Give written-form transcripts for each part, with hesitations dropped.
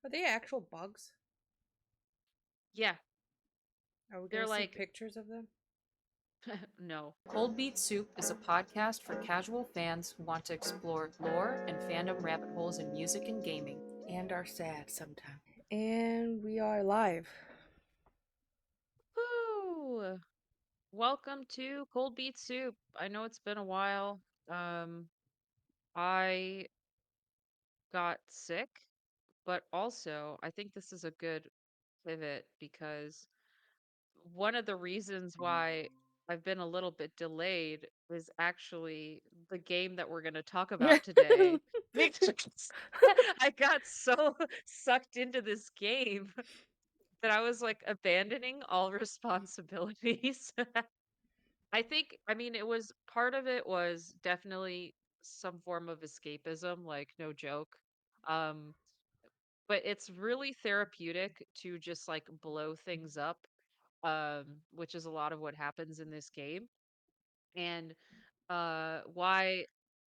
Are they actual bugs? Yeah, Are we they're gonna see like pictures of them? no. Cold Beet Soup is a podcast for casual fans who want to explore lore and fandom rabbit holes in music and gaming. And are sad sometimes. And we are live. Woo! Welcome to Cold Beet Soup. I know it's been a while. Um, I got sick, but also I think this is a good pivot because one of the reasons why I've been a little bit delayed is actually the game that we're going to talk about today. Because I got so sucked into this game that I was like abandoning all responsibilities. I mean, it was part of it was definitely some form of escapism, like no joke. Um, but it's really therapeutic to just like blow things up, which is a lot of what happens in this game. And why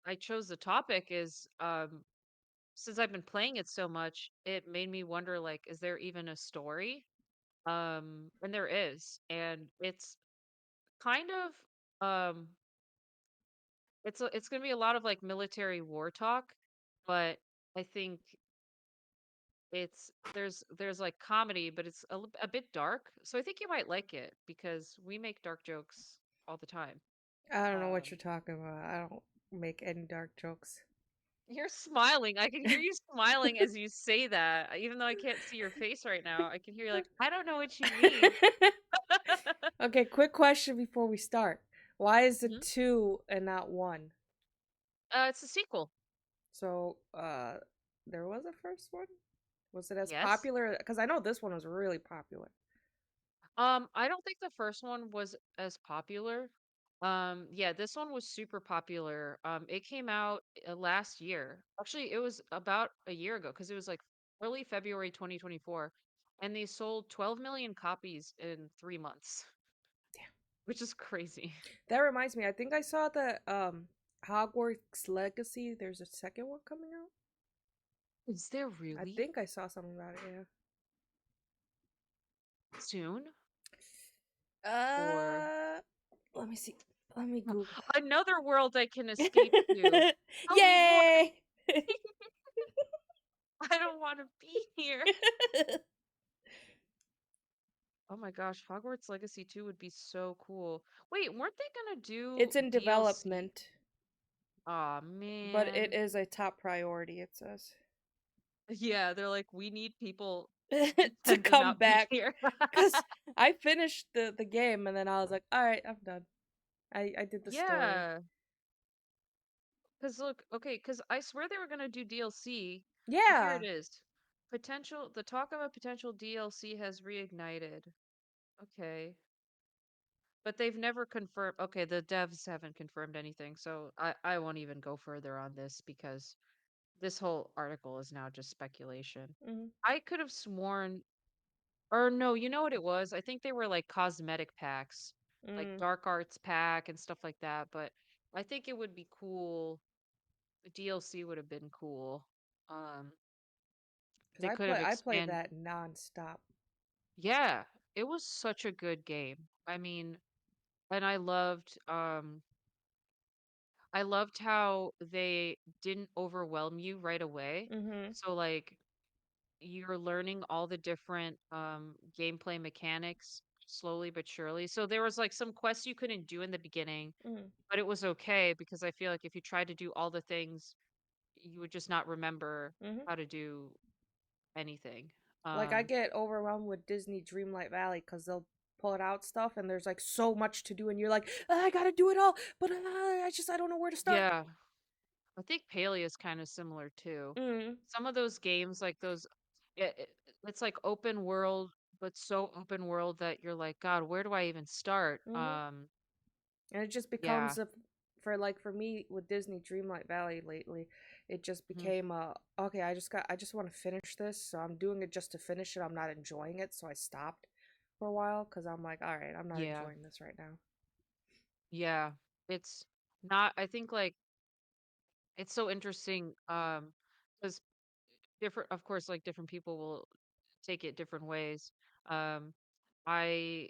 I chose the topic is since I've been playing it so much, it made me wonder like, is there even a story? And there is, and it's kind of it's gonna be a lot of like military war talk, but I think there's like comedy, but it's a bit dark. So I think you might like it because we make dark jokes all the time. I don't know what you're Um, talking about. I don't make any dark jokes. you're smiling. I can hear you smiling as you say that, even though I can't see your face right now. I can hear you like, I don't know what you mean. Okay, quick question before we start. Why is it Mhm. two and not one? It's a sequel. So, there was a first one? Was it as Yes. popular? Because I know this one was really popular. I don't think the first one was as popular. Yeah, this one was super popular. It came out last year. Actually, it was about a year ago because it was like early February 2024, and they sold 12 million copies in 3 months, which is crazy. That reminds me, I think I saw the Hogwarts Legacy. There's a second one coming out. Is there I really think I saw something about it, soon? yeah. Or Let me see. Let me Google. another world I can escape to? Tell me more. Yay! I don't want to be here. Oh my gosh, Hogwarts Legacy 2 would be so cool. Wait, weren't they gonna do It's in DLC? development, Aw, but it man. is a top priority, it says. Yeah, they're like, we need people to To pretend to come not be back. here. Because I finished the game and then I was like, alright, I'm done. I did the story. Yeah, because look, okay, because I swear they were gonna do DLC. Here it Yeah. is. The talk of a potential DLC has reignited. Okay. But they've never confirmed. Okay, the devs haven't confirmed anything, so I won't even go further on this because this whole article is now just speculation. Mm-hmm. I could have sworn, or no, you know what it was? I think they were like cosmetic packs, like Mm. dark arts pack and stuff like that. But I think it would be cool. The DLC would have been cool. Um, Because they could have I played expanded. that non-stop. Yeah, it was such a good game. I mean, and I loved how they didn't overwhelm you right away. Mm-hmm. So like you're learning all the different gameplay mechanics slowly but surely. So there was like some quests you couldn't do in the beginning, Mm-hmm. but it was okay because I feel like if you tried to do all the things, you would just not remember Mm-hmm. how to do anything. Like I Um get overwhelmed with Disney Dreamlight Valley because they'll pull it out stuff and there's like so much to do and you're like, "Ah, I gotta do it all, but I don't know where to start." yeah, I think Palea is kind of similar too. Mm. Some of those games like those it's like open world but so open world that you're like, God, where do I even start? Mm-hmm. And it just Yeah. becomes a for me with Disney Dreamlight Valley lately, it just Mhm. became a okay. I just want to finish this, so I'm doing it just to finish it. I'm not enjoying it, so I stopped for a while because I'm like, all right, I'm not Yeah. enjoying this right now. Yeah. It's not I think like it's so interesting because different, of course, like different people will take it different ways. Um, I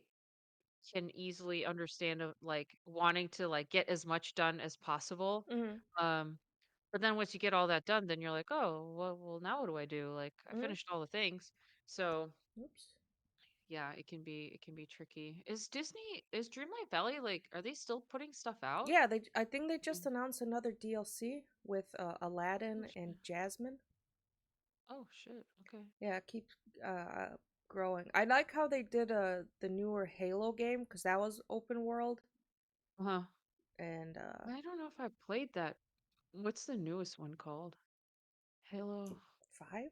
can easily understand like wanting to like get as much done as possible. Mhm. Um, but then once you get all that done, then you're like, oh, well, now what do I do? Like, I Mhm. finished all the things. So Oops. yeah, it can be tricky. Is Dreamlight Valley like are they still putting stuff out? Yeah, I think they Mm. just announced another DLC with Oh Aladdin and shit. Jasmine. Oh shit. Okay. Yeah, keep growing. I like how they did the newer Halo game because that was open world Uh-huh. and I don't know if I played that. What's the newest one called? Halo 5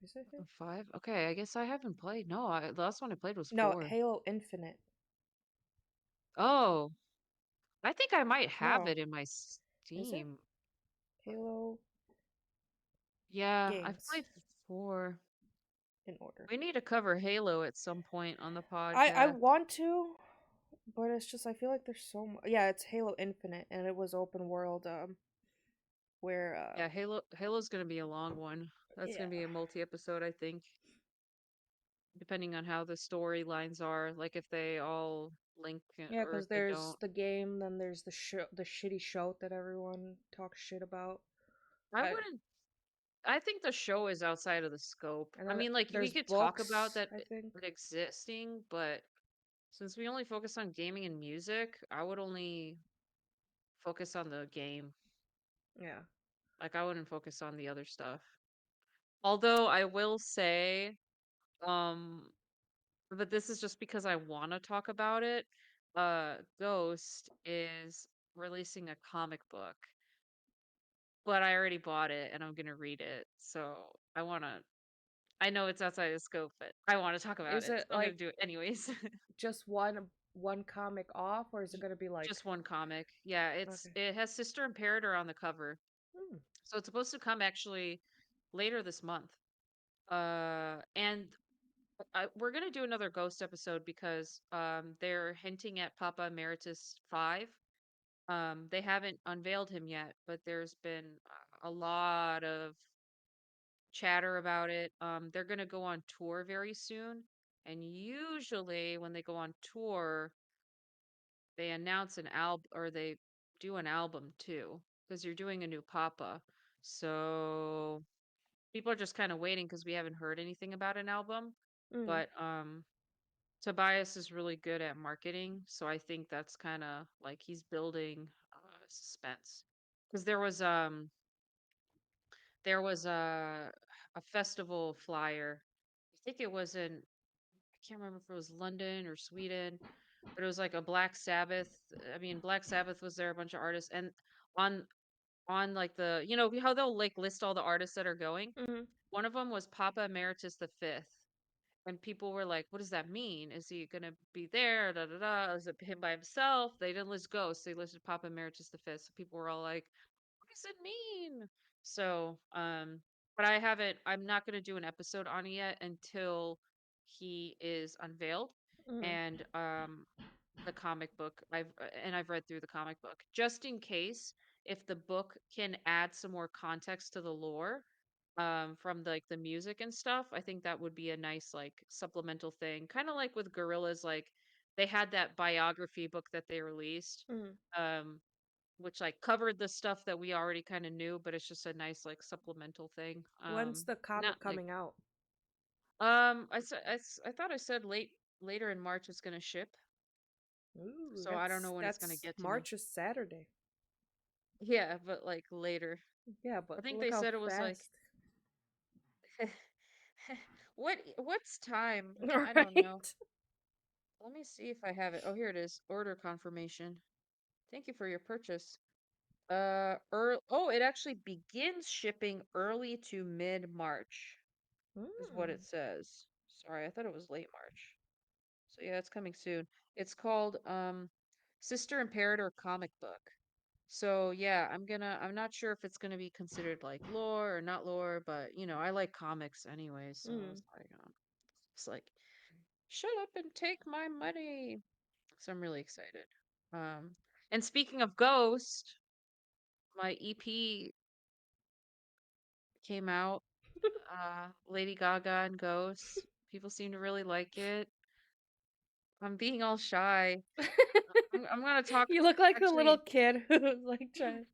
is it? 5? Okay, I guess I haven't played. No, the last one I played was No, 4. Halo Infinite. Oh, I think I might have No, it in my is it? Steam. Halo Yeah, I've games played 4. in order. We need to cover Halo at some point on the I podcast. want to, but it's just I feel like there's so much. Yeah, it's Halo Infinite, and it was open world. Where Yeah, Halo's gonna be a long one. That's yeah, gonna be a multi-episode, I think, depending on how the storylines are, like if they all link yeah, or because if they there's don't. the game, then there's the show, the shitty show that everyone talks shit about. I I wouldn't I think the show is outside of the scope. and I then mean, like we there's could talk about books. that I think. it existing, but since we only focus on gaming and music, I would only focus on the game. Yeah. Like I wouldn't focus on the other stuff. Although I will say, um, but this is just because I want to talk about it. Ghost is releasing a comic book, but I already bought it and I'm gonna read it. So I wanna I know it's outside of scope, but I want to talk about Is it, it so I'm gonna like do it anyways. just one comic off, or is it gonna be like? Just one comic. Yeah, Okay. it has Sister Imperator on the cover. Hmm. So it's supposed to come actually later this month. And we're gonna do another Ghost episode because they're hinting at Papa Emeritus 5. They haven't unveiled him yet, but there's been a lot of chatter about it. They're gonna go on tour very soon, and usually when they go on tour, they announce an album or they do an album too, because you're doing a new Papa. So people are just kind of waiting because we haven't heard anything about an album. Mm. But Tobias is really good at marketing, so I think that's kind of like he's building suspense. Because there was a festival flyer. I think it was in I can't remember if it was London or Sweden, but it was like a Black Sabbath. I mean, Black Sabbath was there, a bunch of artists, and on on like the how they'll like list all the artists that are going. Mm. One of them was Papa Emeritus the Fifth, and people were like, "What does that mean? Is he gonna be there? Da da da. Is it him by himself?" They didn't list ghosts; they listed Papa Emeritus the Fifth. So people were all like, "What does it mean?" So, but I haven't. I'm not gonna do an episode on it yet until he is unveiled, Mm. and the comic book. I've read through the comic book just in case if the book can add some more context to the lore from like the music and stuff. I think that would be a nice like supplemental thing. Kind of like with Gorillas, like they had that biography book that they released Mm. um which like covered the stuff that we already kind of knew, but it's just a nice like supplemental thing. When's the Not comic like coming out? I thought I said later in March it's gonna ship. Ooh, So I don't know when it's gonna that's get to me. March is Saturday. Yeah, but like later. Yeah, I but think look they how said it was like fast. what's time? I don't know. Right? Let me see if I have it. Oh, here it is. Order confirmation. Thank you for your purchase. It actually begins shipping early to mid-March is what Mm. it says. Sorry, I thought it was late March. So yeah, it's coming soon. It's called Sister Imperator comic book. So yeah, I'm not sure if it's gonna be considered like lore or not lore, but I like comics anyway, so Mm. it's like shut up and take my money. So I'm really excited. Um and speaking of Ghost, my EP came out. Lady Gaga and Ghost. People seem to really like it. I'm being all shy. I'm gonna talk. You look like a little Actually, kid who's like trying.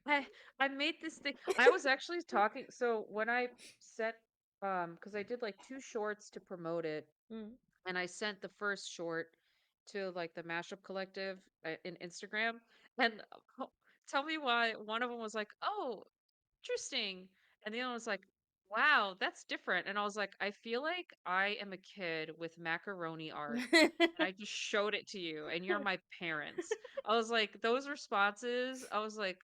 I I made this thing. I was actually talking. So when I set, because I did like two shorts to promote it, Mm. and I sent the first short to like the Mashup Collective in Instagram, and tell me why one of them was like, "Oh, interesting," and the other one was like, "Wow, that's different." And I was like, "I feel like I am a kid with macaroni art." And I just showed it to you, and you're my parents. I was like, those responses, I was like,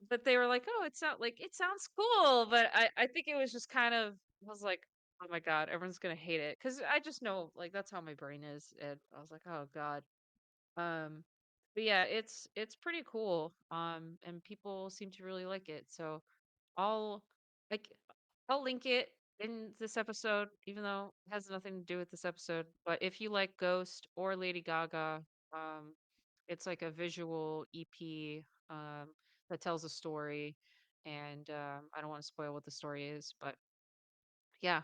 but they were like, "Oh, it's not like it sounds cool," but I think it was just kind of I was like, "Oh my god, everyone's gonna hate it," because I just know like that's how my brain is, and I was like, "Oh god." Um, but yeah, it's pretty cool. And people seem to really like it, so I'll like I'll link it in this episode, even though it has nothing to do with this episode. But if you like Ghost or Lady Gaga, um, it's like a visual EP that tells a story, and I don't want to spoil what the story is, but yeah,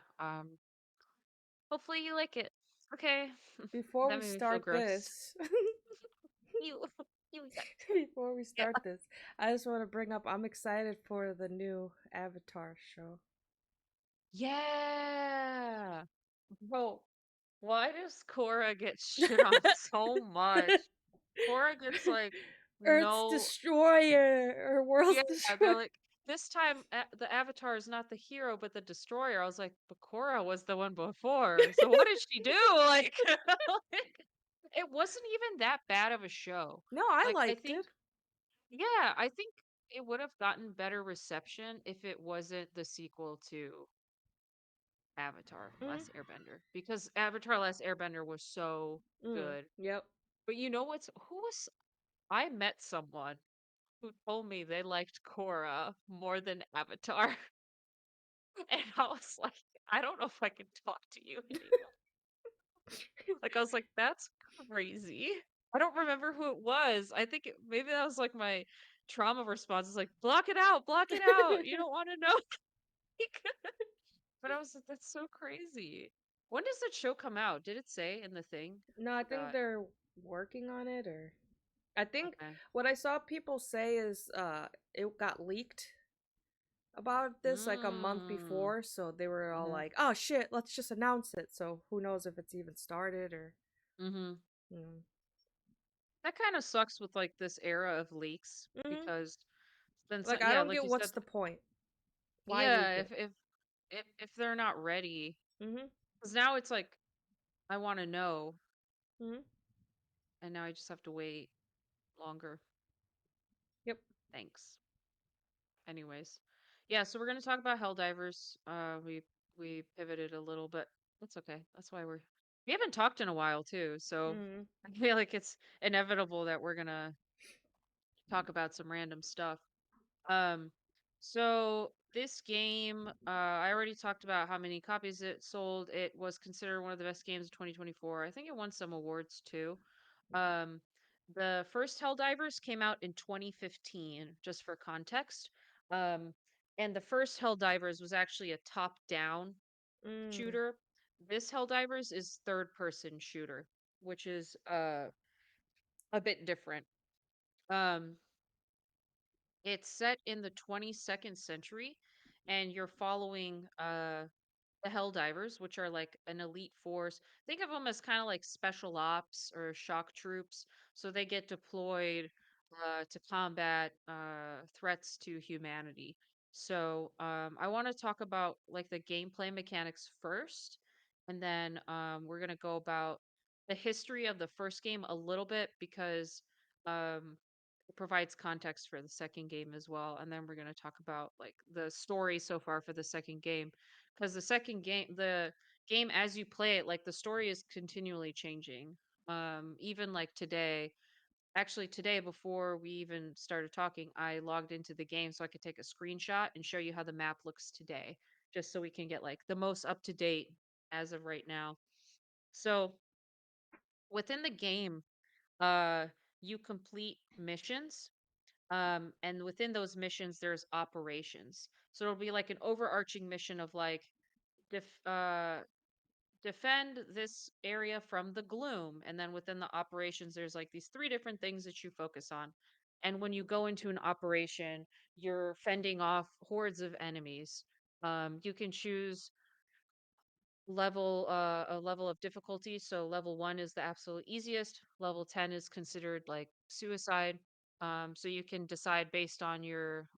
hopefully you like it. Okay, Before that we made me feel start gross. this, You, you yuck. before we Yeah. start this, I just want to bring up I'm excited for the new Avatar show. Yeah. Bro, why does Korra get shit on so much? Korra gets like Earth's no. destroyer or world's Yeah, they're destroyer. like this time the Avatar is not the hero but the destroyer. I was like, but Korra was the one before. So what did she do? Like, like, it wasn't even that bad of a show. No, I Like I liked think it. yeah, I think it would have gotten better reception if it wasn't the sequel to Avatar Mm, Last Airbender because Avatar Last Airbender was so good. yep. But you know what's who was I met someone who told me they liked Korra more than Avatar. And I was like, I don't know if I can talk to you anymore. Like I was like, that's crazy. I don't remember who it was. I think maybe that was like my trauma response. It's like, block it out, block it out. You don't want to know. But I was like, that's so crazy. When does that show come out? Did it say in the thing? No, I I think forgot. they're working on it, or I think Okay. what I saw people say is it got leaked about this like a month Mm. before, so they were all Mm-hmm. like, "Oh shit, let's just announce it." So who knows if it's even started or Mm-hmm. you know. That kind of sucks with like this era of leaks Mm-hmm. because then Like I yeah, don't like get you what's said, the point. Why leak yeah, it? if they're not ready, Mm-hmm. because now it's like I want to know, Mm-hmm. and now I just have to wait longer. Yep. Thanks. Anyways, yeah, so we're gonna talk about Helldivers. We pivoted a little, but that's okay. That's why we haven't talked in a while too, so Mm-hmm. I feel like it's inevitable that we're gonna talk about some random stuff. Um, so this game, I already talked about how many copies it sold. It was considered one of the best games of 2024. I think it won some awards too. Um, the first Helldivers came out in 2015, just for context. Um, and the first Helldivers was actually a top-down Mm. shooter. This Helldivers is third-person shooter, which is a bit different. Um, it's set in the 22nd century, and you're following the Helldivers, which are like an elite force. Think of them as kind of like special ops or shock troops. So they get deployed to combat threats to humanity. So I want to talk about like the gameplay mechanics first, and then we're gonna go about the history of the first game a little bit because um, it provides context for the second game as well. And then we're gonna talk about like the story so far for the second game because the game as you play it, like the story is continually changing. Even like today, actually today before we even started talking, I logged into the game so I could take a screenshot and show you how the map looks today, just so we can get like the most up to date as of right now. So within the game, uh, you complete missions and within those missions there's operations. So it'll be like an overarching mission of like def- uh defend this area from the gloom. And then within the operations, there's like these three different things that you focus on. And when you go into an operation, you're fending off hordes of enemies. You can choose a level of difficulty. So level 1 is the absolute easiest. Level 10 is considered like suicide. So you can decide based on your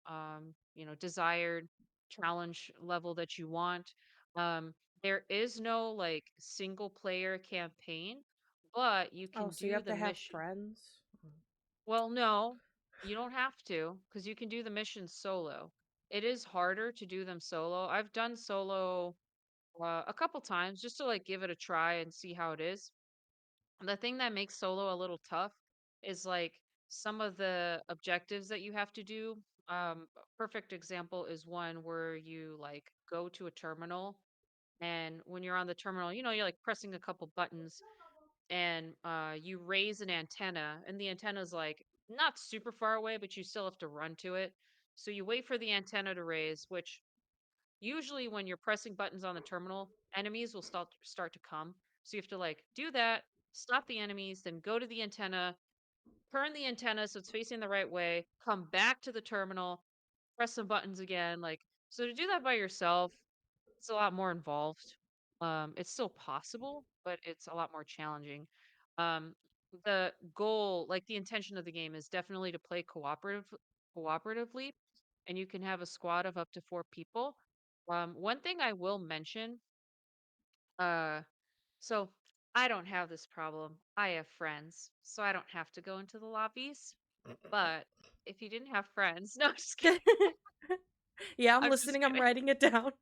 desired challenge level that you want. um, there is no like single player campaign, but you Oh, can so you do have the to have mission. friends? Well, no, you don't have to, because you can do the missions solo. It is harder to do them solo. I've done solo a couple times just to like give it a try and see how it is. And the thing that makes solo a little tough is like some of the objectives that you have to do. A perfect example is one where you like go to a terminal, and when you're on the terminal, you're like pressing a couple buttons, and you raise an antenna, and the antenna's like not super far away, but you still have to run to it. So you wait for the antenna to raise, which usually when you're pressing buttons on the terminal, enemies will start to come. So you have to like do that, stop the enemies, then go to the antenna, turn the antenna so it's facing the right way, come back to the terminal, press some buttons again. Like, so to do that by yourself, it's a lot more involved. It's still possible, but it's a lot more challenging. Um, the goal, like the intention of the game, is definitely to play cooperatively, and you can have a squad of up to 4 people. One thing I will mention, uh, so I don't have this problem. I have friends, so I don't have to go into the lobbies. But if you didn't have friends, no, I'm just kidding. Yeah, I'm I'm just listening. I'm kidding. writing it down.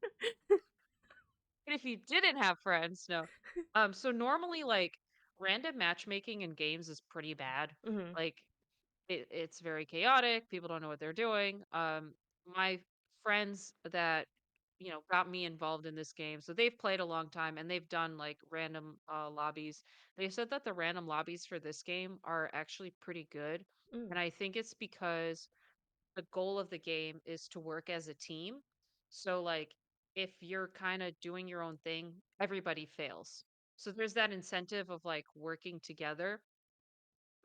And if you didn't have friends, no. So normally, like, random matchmaking in games is pretty bad. Hmm. Like, it's very chaotic. People don't know what they're doing. My friends that got me involved in this game, so they've played a long time and they've done like random lobbies. They said that the random lobbies for this game are actually pretty good, Mm. and I think it's because the goal of the game is to work as a team. So like if you're kind of doing your own thing, everybody fails. So there's that incentive of like working together.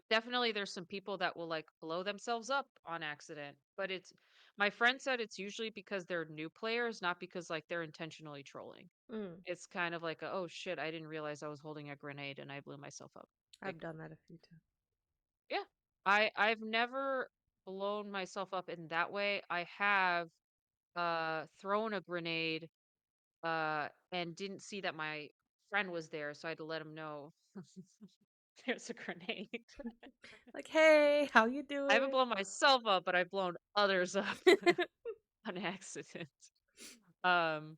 Definitely there's some people that will like blow themselves up on accident, but it's my friend said it's usually because they're new players, not because like they're intentionally trolling. Mm. It's kind of like oh shit, I didn't realize I was holding a grenade and I blew myself up. Like I've done that a few times. yeah. I've never blown myself up in that way. I have thrown a grenade and didn't see that my friend was there, so I had to let him know there's a grenade. Like, hey, how you I haven't doing? blown myself up, but I've blown others up on accident. Um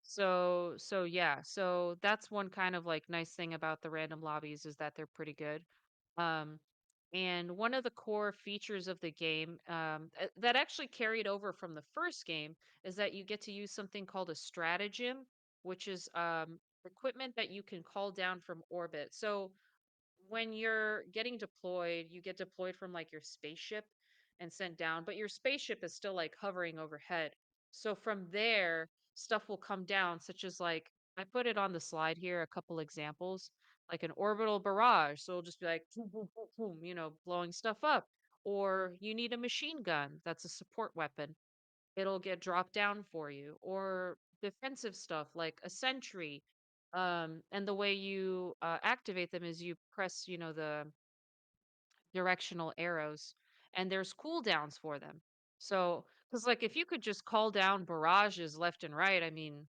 so yeah, so that's one kind of like nice thing about the random lobbies is that they're pretty good. Um and one of the core features of the game that actually carried over from the first game is that you get to use something called a stratagem, which is equipment that you can call down from orbit. So when you're getting deployed, you get deployed from like your spaceship and sent down, but your spaceship is still like hovering overhead. So from there, stuff will come down, such as like I put it on the slide here, a couple examples, like an orbital barrage. So it'll just be like boom, boom, boom, boom, blowing stuff up. Or you need a machine gun, that's a support weapon. It'll get dropped down for you. Or defensive stuff like a sentry, and the way you activate them is you press the directional arrows, and there's cooldowns for them. So because like if you could just call down barrages left and right, I mean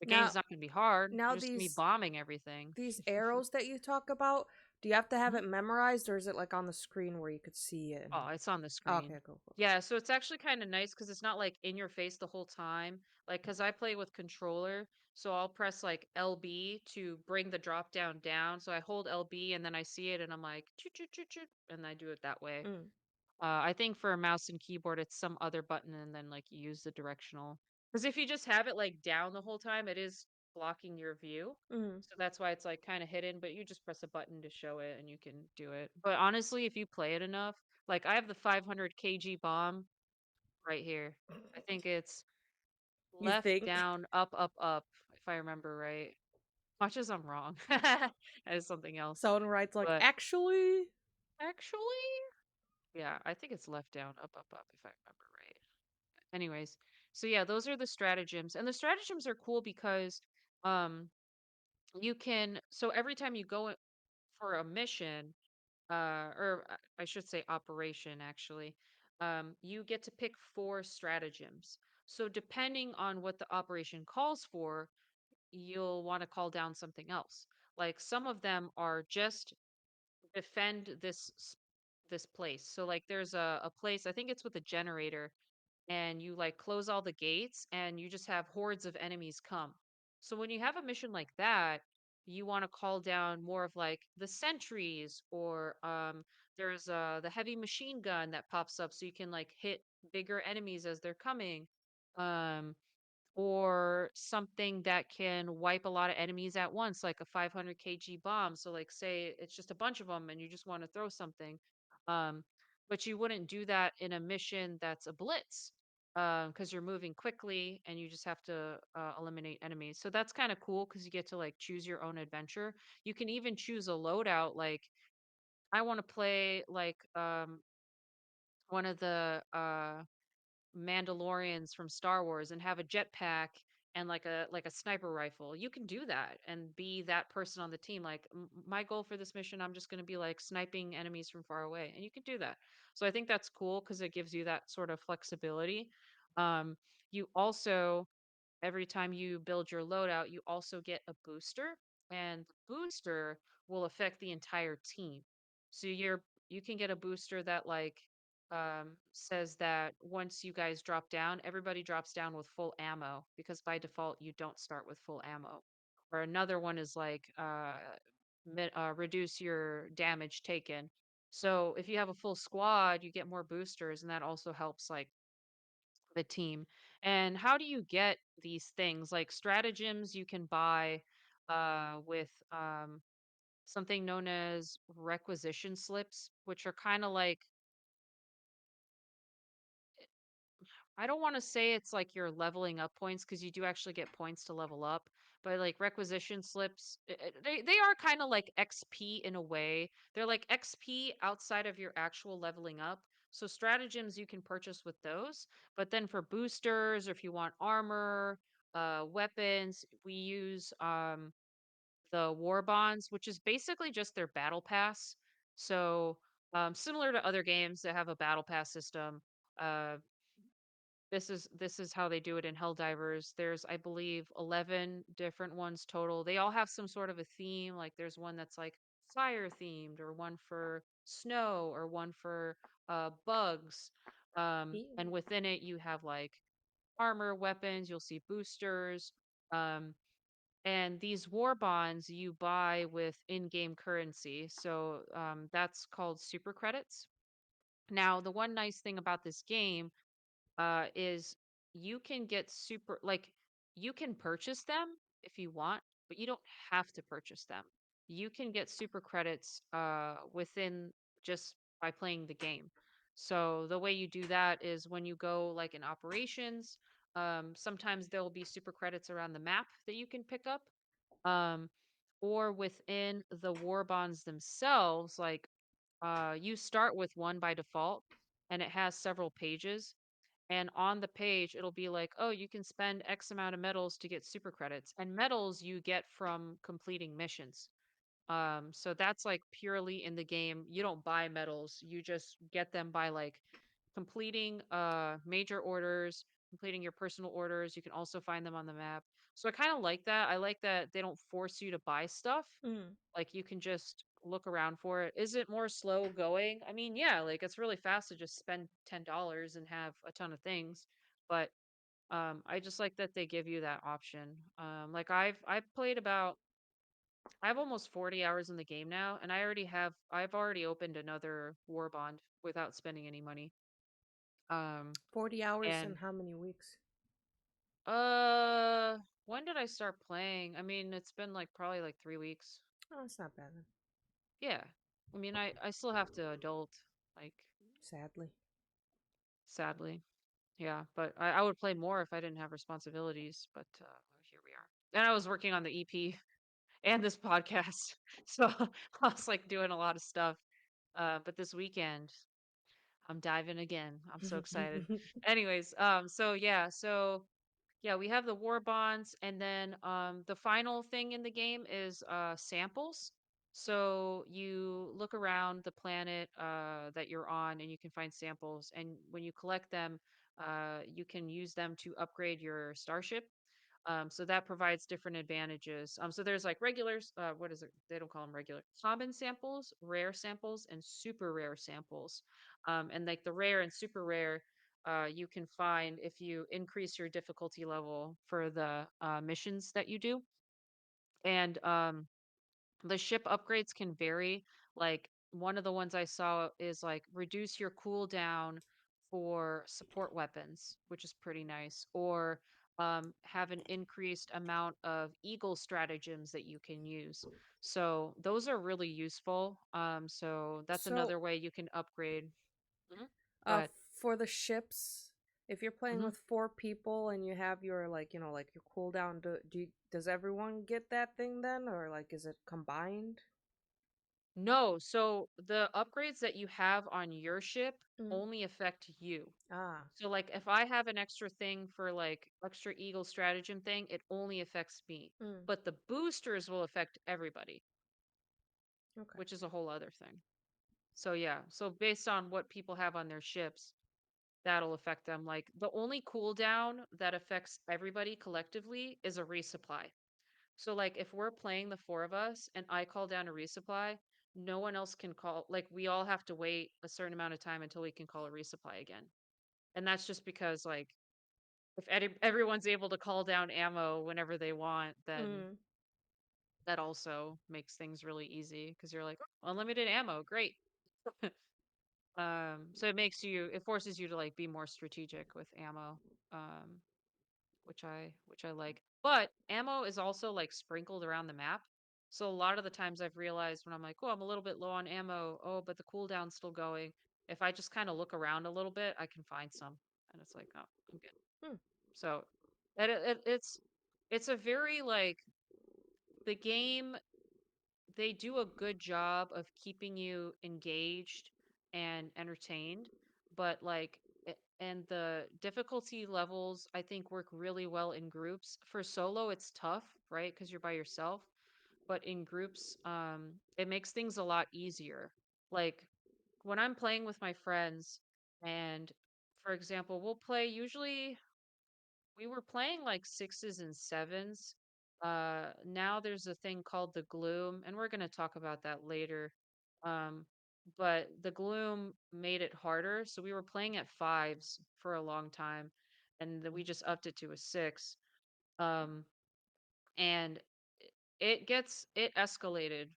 the Now, game's not going to be hard, now you're just going to be these bombing everything. these arrows that you talk about, do you have to have Mhm. it memorized, or is it like on the screen where you could see it? Oh, it's on the Okay, screen. cool, cool. Yeah, so it's actually kind of nice because it's not like in your face the whole time. Like, because I play with controller, so I'll press like LB to bring the drop down. So I hold LB and then I see it and I'm like, choo choo choo choo, and I do it that way. Mm. I think for a mouse and keyboard, it's some other button and then like you use the directional. Because if you just have it like down the whole time, it is blocking your view. Mm. So that's why it's like kind of hidden, but you just press a button to show it and you can do it. But honestly, if you play it enough, like I have the 500 kg bomb. right here. I think it's You left, think? down, up, up, up, if I remember right. Much as I'm wrong. As something else. Someone writes like, But actually, actually, yeah, I think it's left, down, up, up, if I remember right. Anyways, so yeah, those are the stratagems. And the stratagems are cool because um you can, so every time you go for a mission, or I should say operation actually, you get to pick four stratagems. So depending on what the operation calls for, you'll want to call down something else. Like some of them are just defend this place. So like there's a place, I think it's with a generator, and you like close all the gates and you just have hordes of enemies come. So when you have a mission like that, you want to call down more of like the sentries, or there's the heavy machine gun that pops up so you can like hit bigger enemies as they're coming. Um or something that can wipe a lot of enemies at once, like a 500 kg bomb. So, like, say it's just a bunch of them and you just want to throw something, um, but you wouldn't do that in a mission that's a blitz, because you're moving quickly and you just have to eliminate enemies. So that's kind of cool because you get to like choose your own adventure. You can even choose a loadout. Like, I want to play like one of the Mandalorians from Star Wars and have a jetpack and like a sniper rifle. You can do that and be that person on the team. Like my goal for this mission, I'm just going to be like sniping enemies from far away, and you can do that. So I think that's cool because it gives you that sort of flexibility. Um, you also, every time you build your loadout, you also get a booster, and the booster will affect the entire team. So you can get a booster that like says that once you guys drop down, everybody drops down with full ammo because by default you don't start with full ammo. Or another one is like reduce your damage taken. So if you have a full squad, you get more boosters, and that also helps like the team. And how do you get these things? Like stratagems you can buy with something known as requisition slips, which are kind of like, I don't want to say it's like you're leveling up points because you do actually get points to level up, but like requisition slips, they are kind of like XP in a way. They're like XP outside of your actual leveling up. So stratagems you can purchase with those, but then for boosters or if you want armor, weapons, we use the war bonds, which is basically just their battle pass. So similar to other games that have a battle pass system. Uh, this is how they do it in Helldivers. There's, I believe, 11 different ones total. They all have some sort of a theme. Like there's one that's like fire themed, or one for snow, or one for bugs. And ew. within it, you have like armor, weapons. You'll see boosters. Um, and these war bonds you buy with in-game currency. So that's called super credits. Now, the one nice thing about this game is you can get super, like, you can purchase them if you want, but you don't have to purchase them. You can get super credits within just by playing the game. So the way you do that is when you go like in operations, sometimes there will be super credits around the map that you can pick up, um, or within the war bonds themselves. Like you start with one by default, and it has several pages, and on the page it'll be like, oh, you can spend X amount of medals to get super credits, and medals you get from completing missions. So that's like purely in the game. You don't buy medals, you just get them by like completing major orders, completing your personal orders. You can also find them on the map. So I kind of like that. I like that they don't force you to buy stuff. Mm. Like you can just look around for it. Is it more slow going? I mean, yeah, like it's really fast to just spend $10 and have a ton of things. But I just like that they give you that option. Like I've played about, I have almost 40 hours in the game now, and I've already opened another war bond without spending any money. Um 40 hours in and how many weeks? uh when did I start playing? I mean, it's been like probably like 3 weeks. Oh, it's not bad then. Yeah. I mean, I still have to adult, like, Sadly. sadly. Yeah, but I would play more if I didn't have responsibilities, but here we are. And I was working on the EP and this podcast. So I was like doing a lot of stuff. But this weekend, I'm diving again. I'm so excited. Anyways, so we have the war bonds, and then the final thing in the game is samples. So you look around the planet that you're on, and you can find samples. And when you collect them, you can use them to upgrade your starship. So that provides different advantages. So there's like regulars, what is it? They don't call them regular. Common samples, rare samples, and super rare samples. And like the rare and super rare, you can find if you increase your difficulty level for the missions that you do. And the ship upgrades can vary. Like one of the ones I saw is like reduce your cooldown for support weapons, which is pretty nice, or have an increased amount of eagle stratagems that you can use. So those are really useful. So that's So, another way you can upgrade. Mhm. Go uh, ahead. for the ships, if you're playing Mhm. with four people and you have your like, like your cooldown, does everyone get that thing then, or like is it combined? No, so the upgrades that you have on your ship Mm. only affect you. Ah, So like if I have an extra thing for like extra Eagle stratagem thing, it only affects me. mm. But the boosters will affect everybody, Okay. which is a whole other thing. So yeah, so based on what people have on their ships, that'll affect them. Like the only cooldown that affects everybody collectively is a resupply. So like if we're playing the four of us and I call down a resupply, no one else can call, like we all have to wait a certain amount of time until we can call a resupply again. And that's just because like if everyone's able to call down ammo whenever they want, then Mm. that also makes things really easy because you're like, "Oh, unlimited ammo, great." So it forces you to like be more strategic with ammo, um, which I like. But ammo is also like sprinkled around the map. So a lot of the times I've realized when I'm like, oh, I'm a little bit low on ammo, oh, but the cooldown's still going. If I just kind of look around a little bit, I can find some, and it's like, oh, I'm good. Hmm. So it's a very like the game, they do a good job of keeping you engaged and entertained, but like and the difficulty levels I think work really well in groups. For solo it's tough, right? Because you're by yourself, but in groups it makes things a lot easier. Like when I'm playing with my friends and for example, we'll play usually we were playing like sixes and sevens. Now there's a thing called the gloom, and we're gonna talk about that later. Um, but the gloom made it harder, so we were playing at fives for a long time, and then we just upped it to a six. Um, and it escalated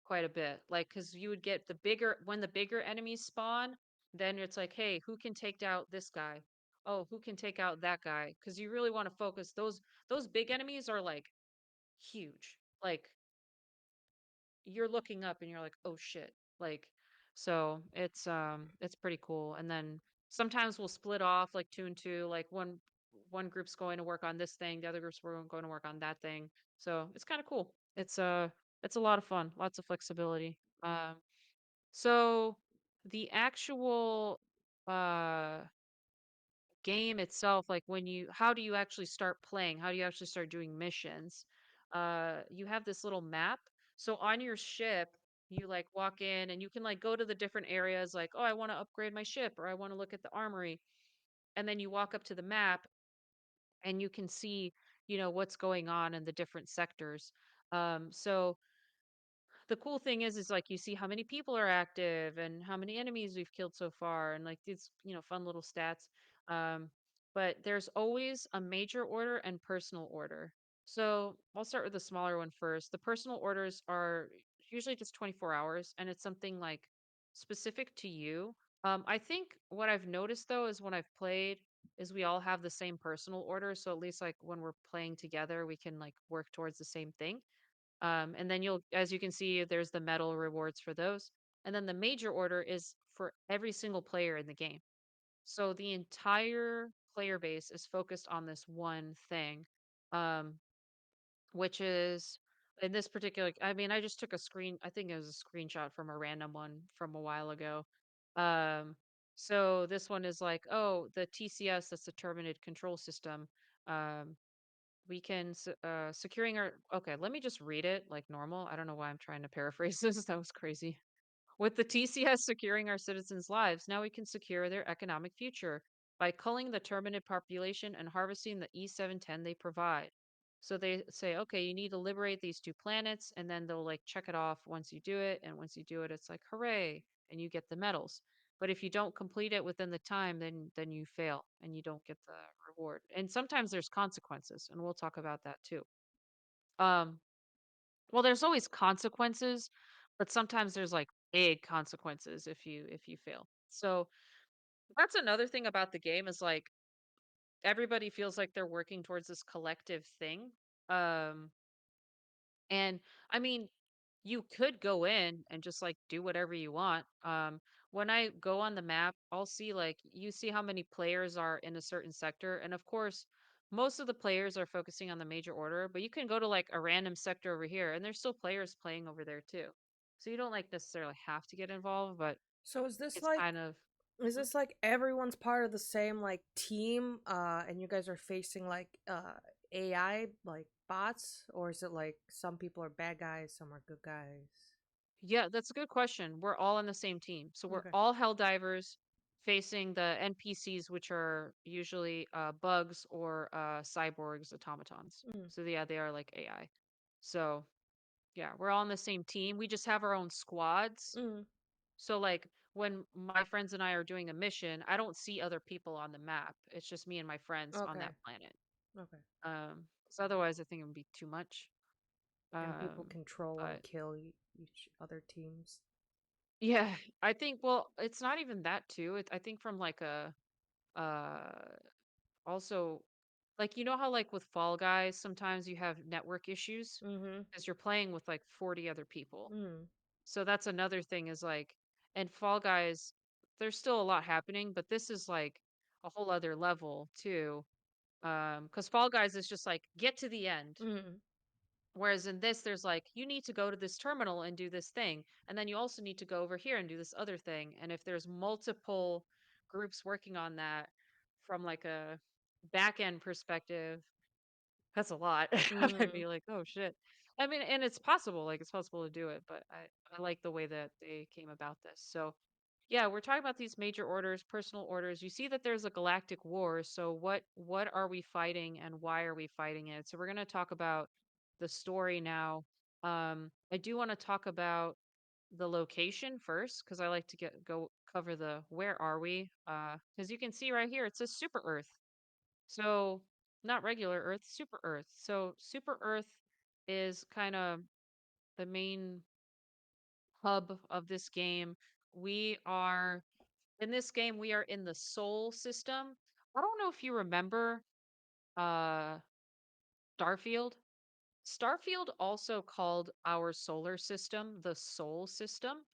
quite a bit, like because you would get the bigger when the bigger enemies spawn, then it's like, hey, who can take out this guy? Oh, who can take out that guy? Because you really want to focus those big enemies are like huge, like you're looking up and you're like, oh shit, like so it's pretty cool. And then sometimes we'll split off like two and two, like one group's going to work on this thing, the other group's going to work on that thing. So it's kind of cool. It's a lot of fun, lots of flexibility. So the actual uh game itself, like when you how do you actually start playing, how do you actually start doing missions, you have this little map. So on your ship you like walk in and you can like go to the different areas, like, oh, I want to upgrade my ship or I want to look at the armory, and then you walk up to the map and you can see, what's going on in the different sectors. So the cool thing is like you see how many people are active and how many enemies we've killed so far and like these, fun little stats. Um, but there's always a major order and personal order. So I'll start with the smaller one first. The personal orders are usually just 24 hours and it's something like specific to you. I think what I've noticed though is when I've played is we all have the same personal order. So at least like when we're playing together, we can like work towards the same thing. And then as you can see, there's the medal rewards for those. And then the major order is for every single player in the game. So the entire player base is focused on this one thing. Um, which is in this particular, I mean, I just took a screen, I think it was a screenshot from a random one from a while ago. Um, so this one is like, oh, the TCS, that's the Terminid control system. Um, we can securing our, okay, let me just read it like normal. I don't know why I'm trying to paraphrase this. That was crazy. With the TCS securing our citizens' lives, now we can secure their economic future by culling the Terminid population and harvesting the E710 they provide. So they say, okay, you need to liberate these two planets, and then they'll like check it off once you do it. And once you do it, it's like, hooray, and you get the medals. But if you don't complete it within the time, then you fail and you don't get the reward. And sometimes there's consequences, and we'll talk about that too. Um, well, there's always consequences, but sometimes there's like big consequences if you fail. So that's another thing about the game is like everybody feels like they're working towards this collective thing. Um and I mean, you could go in and just like do whatever you want. When I go on the map, I'll see like you see how many players are in a certain sector, and of course, most of the players are focusing on the major order, but you can go to like a random sector over here, and there's still players playing over there too. So you don't like necessarily have to get involved, but So is this it's like kind of is hmm? this like everyone's part of the same like team and you guys are facing like AI like bots, or is it like some people are bad guys, some are good guys? Yeah, that's a good question. We're all on the same team. So we're Okay. all Helldivers facing the NPCs, which are usually bugs or cyborgs, automatons. Mm. So yeah, they are like AI. So yeah, we're all on the same team. We just have our own squads. Mm. So like when my friends and I are doing a mission, I don't see other people on the map. It's just me and my friends on Okay. that planet. Okay. 'Cause otherwise I think it would be too much. And people Um, control and but kill each other teams. yeah, I think well, it's not even that too. I think from like a uh also like you know how like with Fall Guys sometimes you have network issues Mm-hmm. because you're playing with like 40 other people. Mm. So that's another thing is like and Fall Guys there's still a lot happening, but this is like a whole other level too. Cuz Fall Guys is just like get to the end. Mm. Whereas in this, there's like, you need to go to this terminal and do this thing. And then you also need to go over here and do this other thing. And if there's multiple groups working on that from like a back end perspective, that's a lot. I'd Mm. be like, oh shit. I mean, and it's possible, like it's possible to do it, but I like the way that they came about this. So yeah, we're talking about these major orders, personal orders. You see that there's a galactic war. So what are we fighting and why are we fighting it? So we're gonna talk about the story now. I do want to talk about the location first because I like to get go cover the where are we? Because you can see right here it says Super Earth. So, not regular Earth, super Earth. So, super Earth is kind of the main hub of this game. We are in this game, we are in the Sol system. I don't know if you remember uh Starfield. Starfield also called our solar system the Sol system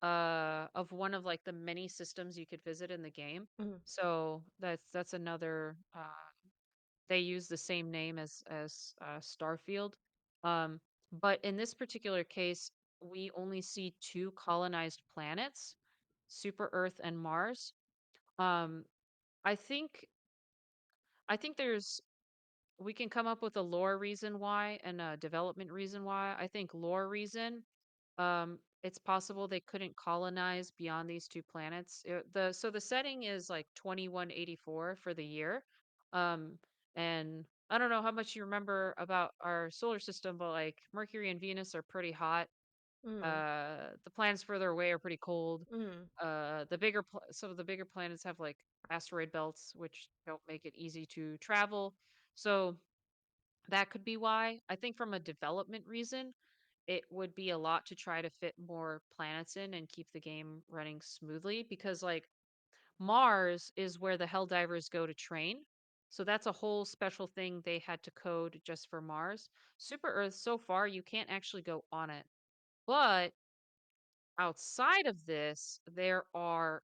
of one of like the many systems you could visit in the game. Mm. So that's another they use the same name as Starfield. Um, but in this particular case, we only see two colonized planets, Super Earth and Mars. Um, I think I think there's we can come up with a lore reason why and a development reason why. I think lore reason, it's possible they couldn't colonize beyond these two planets. The setting is like 2184 for the year. Um, and I don't know how much you remember about our solar system, but like Mercury and Venus are pretty hot. Mm. The planets further away are pretty cold. Mm. Some of the bigger planets have like asteroid belts, which don't make it easy to travel. So that could be why. I think from a development reason, it would be a lot to try to fit more planets in and keep the game running smoothly because like Mars is where the Helldivers go to train. So that's a whole special thing they had to code just for Mars. Super Earth, so far, you can't actually go on it. But outside of this, there are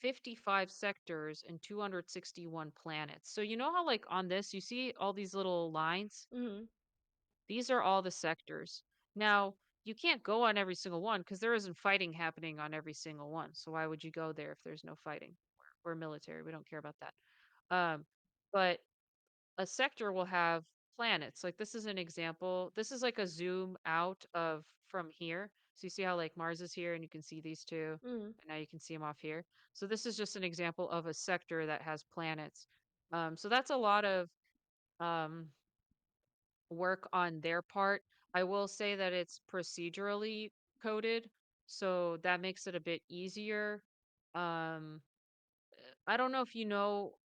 55 sectors and 261 planets. So you know how like on this you see all these little lines? Mhm. These are all the sectors. Now, you can't go on every single one because there isn't fighting happening on every single one. So why would you go there if there's no fighting? We're military. We don't care about that. Um, but a sector will have planets. Like this is an example. This is like a zoom out of from here. So you see how like Mars is here and you can see these two, Mhm. and now you can see them off here. So this is just an example of a sector that has planets. So that's a lot of um, work on their part. I will say that it's procedurally coded, so that makes it a bit easier. Um, I don't know if you know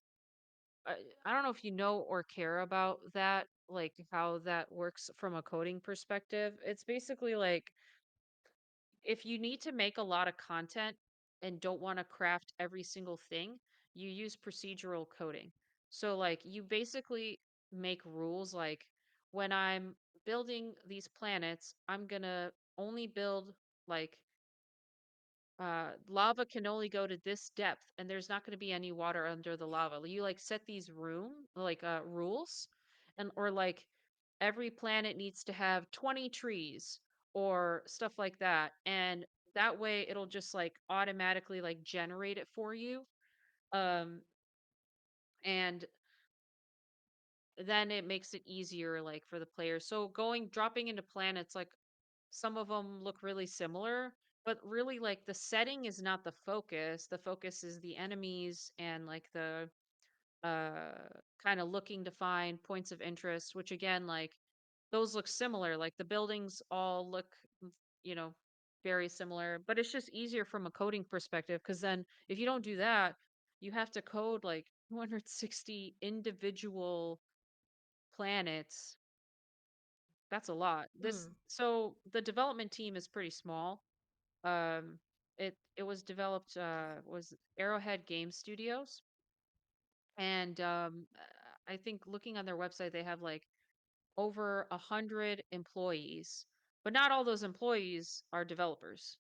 I, I don't know if you know or care about that, like how that works from a coding perspective. It's basically like if you need to make a lot of content and don't want to craft every single thing, you use procedural coding. So, like, you basically make rules like when I'm building these planets, I'm gonna only build like lava can only go to this depth and there's not going to be any water under the lava. You like set these rules, and or like every planet needs to have 20 trees or stuff like that, and that way it'll just like automatically like generate it for you. Um and then it makes it easier like for the players. So going dropping into planets, like some of them look really similar, but really like the setting is not the focus. The focus is the enemies and like the uh kind of looking to find points of interest, which again like those look similar. Like the buildings all look you know very similar, but it's just easier from a coding perspective because then if you don't do that, you have to code like 260 individual planets. That's a lot. This Mhm. so the development team is pretty small. Um, it was developed was Arrowhead Game Studios, and I think looking on their website they have like over 100 employees, but not all those employees are developers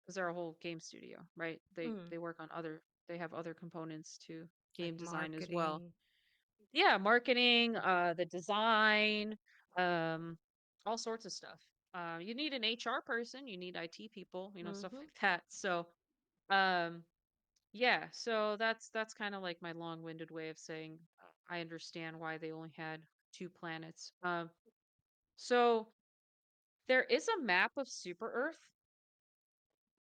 because they're a whole game studio, right? They Mhm. they work on other they have other components to Like game design as well. marketing. Yeah, marketing, the design, um, all sorts of stuff. You need an HR person, you need IT people, stuff Mhm. like that. So, um, yeah, so that's kind of like my long-winded way of saying I understand why they only had two planets. So there is a map of Super Earth,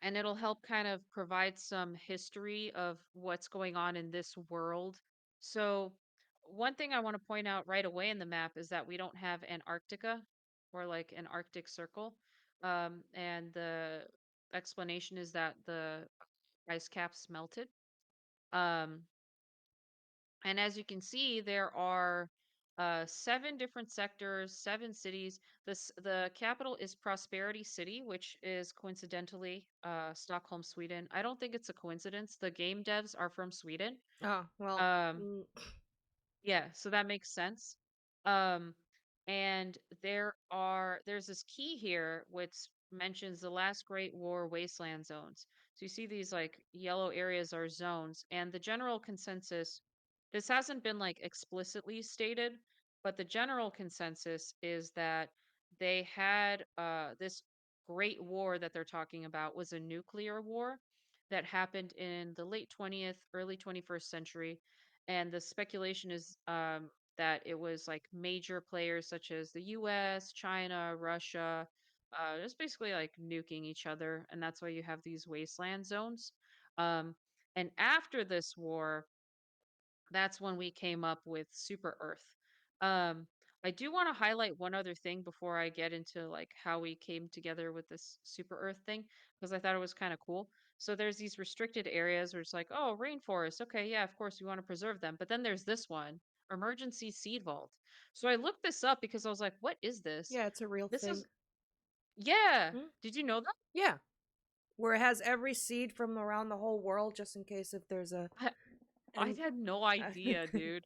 and it'll help kind of provide some history of what's going on in this world. So, one thing I want to point out right away in the map is that we don't have Antarctica or like an Arctic Circle. And the explanation is that the ice caps melted. Um, and as you can see, there are seven different sectors, seven cities. The capital is Prosperity City, which is coincidentally Stockholm, Sweden. I don't think it's a coincidence. The game devs are from Sweden. Oh, well, Um, yeah, so that makes sense. Um, and there's this key here which mentions the last Great War wasteland zones. So you see these like yellow areas are zones, and the general consensus, this hasn't been like explicitly stated, but the general consensus is that they had this Great War that they're talking about was a nuclear war that happened in the late 20th, early 21st century, and the speculation is that it was like major players such as the U.S., China, Russia, just basically like nuking each other, and that's why you have these wasteland zones. Um, and after this war, that's when we came up with Super Earth. Um, I do want to highlight one other thing before I get into like how we came together with this Super Earth thing because I thought it was kind of cool. So there's these restricted areas where it's like, oh, rainforest. Okay, yeah, of course we want to preserve them. But then there's this one, emergency seed vault. So I looked this up because I was like, what is this? yeah, it's a real This thing. is yeah. Mm? Did you know that? Yeah, where it has every seed from around the whole world, just in case if there's a I, I and had no idea, dude.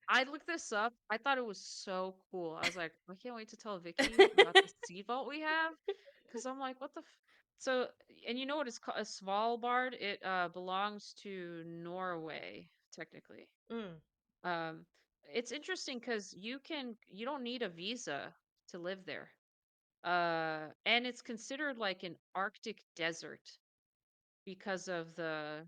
I looked this up. I thought it was so cool. I was like, I can't wait to tell Vicky about the sea vault we have. Cause I'm like, what the So, and you know what it's called? A Svalbard. It belongs to Norway, technically. Mm. Um, it's interesting because you don't need a visa to live there. And it's considered like an Arctic desert because of uh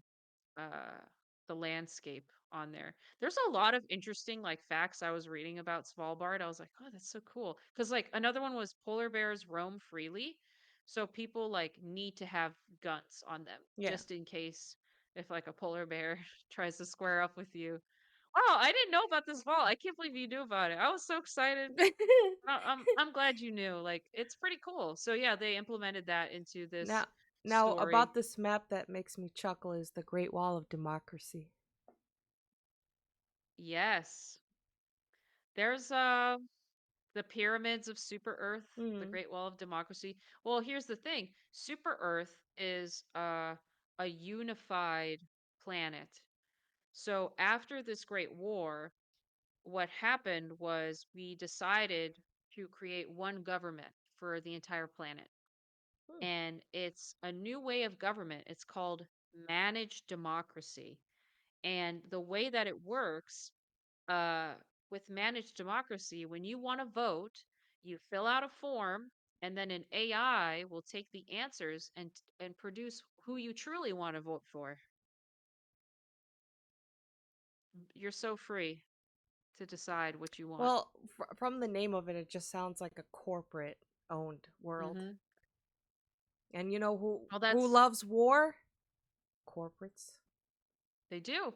the landscape on there. There's a lot of interesting like facts I was reading about Svalbard. I was like, "Oh, that's so cool." Cuz like another one was polar bears roam freely. So people like need to have guns on them Yeah. just in case if like a polar bear tries to square up with you. Oh, I didn't know about this fall. I can't believe you knew about it. I was so excited. I'm glad you knew. Like it's pretty cool. So yeah, they implemented that into now, this now story. about this map that makes me chuckle is the Great Wall of Democracy. Yes. There's the pyramids of Super Earth, the Mm. Great Wall of Democracy. Well, here's the thing. Super Earth is a unified planet. So after this Great War, what happened was we decided to create one government for the entire planet. Mm. And it's a new way of government. It's called managed democracy. And the way that it works uh, with managed democracy, when you want to vote, you fill out a form, and then an AI will take the answers and produce who you truly want to vote for. You're so free to decide what you want. Well, from the name of it, it just sounds like a corporate owned world. Hmm. And you know Well, who that's loves war? Corporates. they do,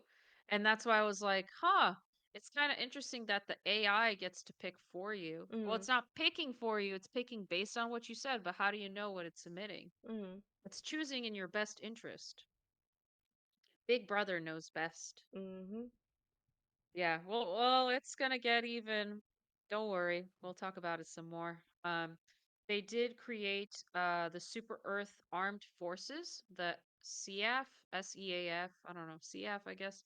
and that's why I was like, huh. It's kind of interesting that the AI gets to pick for you. Well, Mm. it's not picking for you, it's picking based on what you said, but how do you know what it's submitting? Mm. It's choosing in your best interest. Big Brother knows best. Mhm. Yeah, well, it's gonna get even. Don't worry, we'll talk about it some more. They did create the Super Earth Armed Forces, the SEAF, SEAF, I don't know, CF, I guess,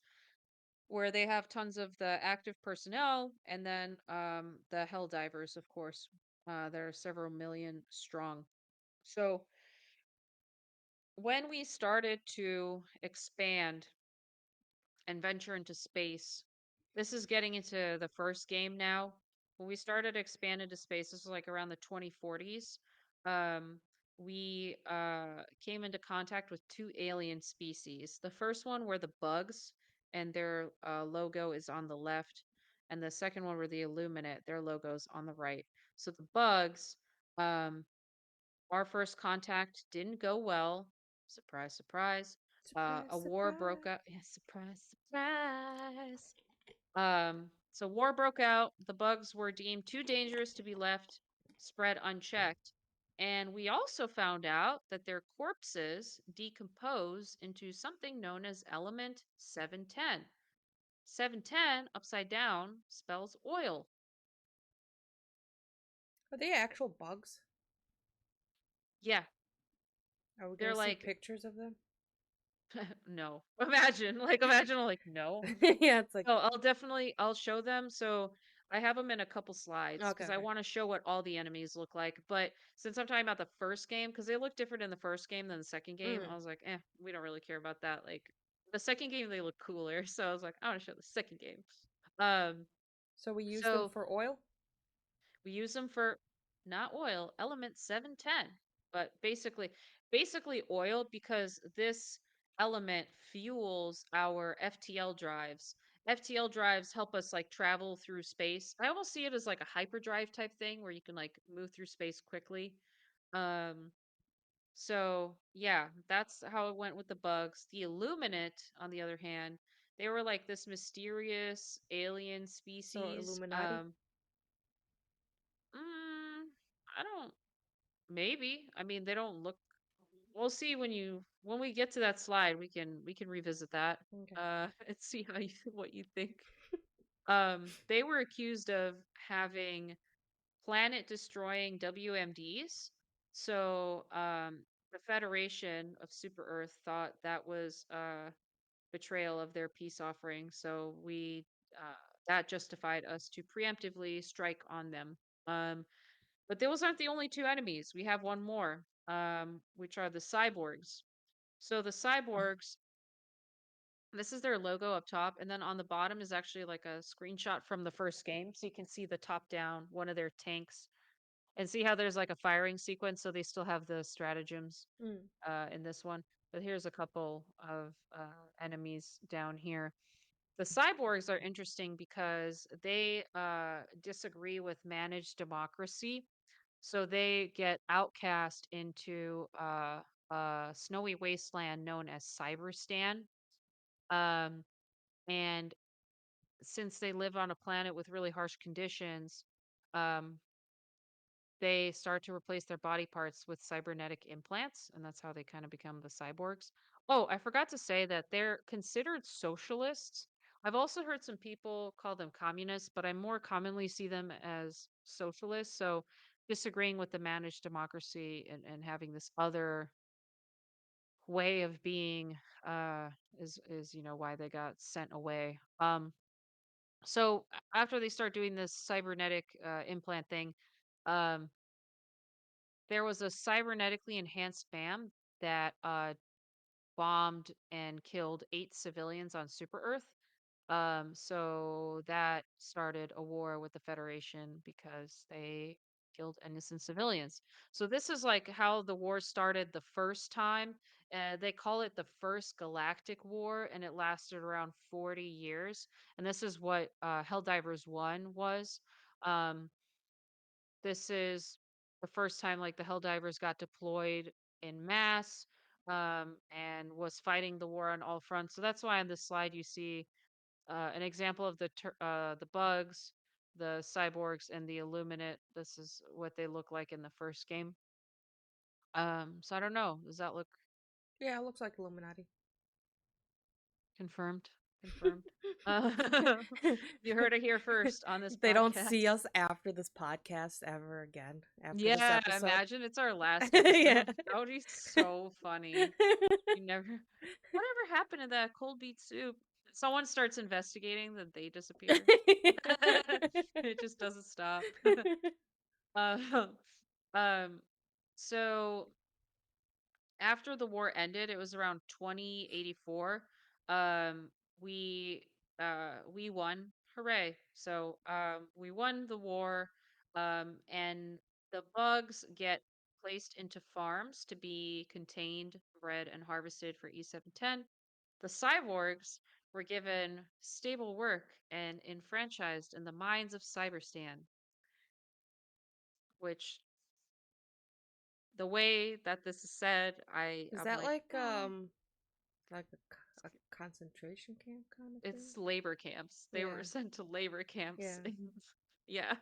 where they have tons of the active personnel, and then the Helldivers, of course. There are several million strong. So when we started to expand and venture into space. This is getting into the first game now. When we started to expand into space, this was like around the 2040s. Um, we came into contact with two alien species. The first one were the bugs, and their logo is on the left, and the second one were the Illuminate. Their logo's on the right. So the bugs, um, our first contact didn't go well. Surprise, surprise. Surprise, A war broke surprise. out. Yeah, surprise, surprise. So war broke out. The bugs were deemed too dangerous to be left spread unchecked. And we also found out that their corpses decompose into something known as element 710. 710 upside down spells oil. Are they actual bugs? Yeah, Are we gonna they're see like pictures of them? no. Imagine like no. Yeah, it's like Oh, I'll show them. So I have them in a couple slides okay, because I okay. want to show what all the enemies look like. But since I'm talking about the first game, because they look different in the first game than the second game, Mm. I was like, we don't really care about that. Like the second game, they look cooler. So I was like, I want to show the second game. Um, So we use them so for oil. we use them for not oil, element 710, but basically oil because this element fuels our FTL drives. FTL drives help us like travel through space. I almost see it as like a hyperdrive type thing where you can like move through space quickly. Um so yeah, that's how it went with the bugs. The Illuminate, on the other hand, they were like this mysterious alien So species. Illuminati. Mm, I don't. Maybe. I mean, they don't look. We'll see when we get to that slide. We can revisit that. Okay. And see how you what you think. They were accused of having planet destroying WMDs. So, the Federation of Super Earth thought that was betrayal of their peace offering. So we that justified us to preemptively strike on them. Um, But those aren't the only two enemies. We have one more, which are the cyborgs. So the cyborgs, this is their logo up top, and then on the bottom is actually like a screenshot from the first game. So you can see the top down, one of their tanks, and see how there's like a firing sequence. So they still have the stratagems Mm. in this one. But here's a couple of enemies down here. The cyborgs are interesting because they disagree with managed democracy. So they get outcast into a snowy wasteland known as Cyberstan. Um, and since they live on a planet with really harsh conditions, um, they start to replace their body parts with cybernetic implants, and that's how they kind of become the cyborgs. Oh, I forgot to say that they're considered socialists. I've also heard some people call them communists, but I more commonly see them as socialists. So disagreeing with the managed democracy and having this other way of being uh is why they got sent away. So after they start doing this cybernetic implant thing, um there was a cybernetically enhanced spam that bombed and killed 8 civilians on Super Earth. So that started a war with the Federation because they killed innocent civilians. So this is like how the war started the first time. They call it the First Galactic War, and it lasted around 40 years. And this is what Helldivers 1 was. Um, this is the first time like the Helldivers got deployed in mass and was fighting the war on all fronts. So that's why on this slide you see an example of the bugs, the cyborgs, and the Illuminate. This is what they look like in the first game. So I don't know. Does that look Yeah, it looks like Illuminati. confirmed? Confirmed. Uh, you heard it here first on this They don't see podcast. us after this podcast ever again. After this Yeah, episode. imagine it's our last Yeah. episode. That would be so funny. You never. Whatever happened to that cold beet soup? Someone starts investigating, then they disappear. It just doesn't stop. Um, um, so after the war ended, it was around 2084. Um, we won. Hooray. So we won the war, and the bugs get placed into farms to be contained, bred, and harvested for E710. The cyborgs were given stable work and enfranchised in the mines of Cyberstan, which the way that this is said, Is I'm that like, like a concentration camp kind of thing? it's labor camps. They Yeah. were sent to labor Yeah. camps. Yeah,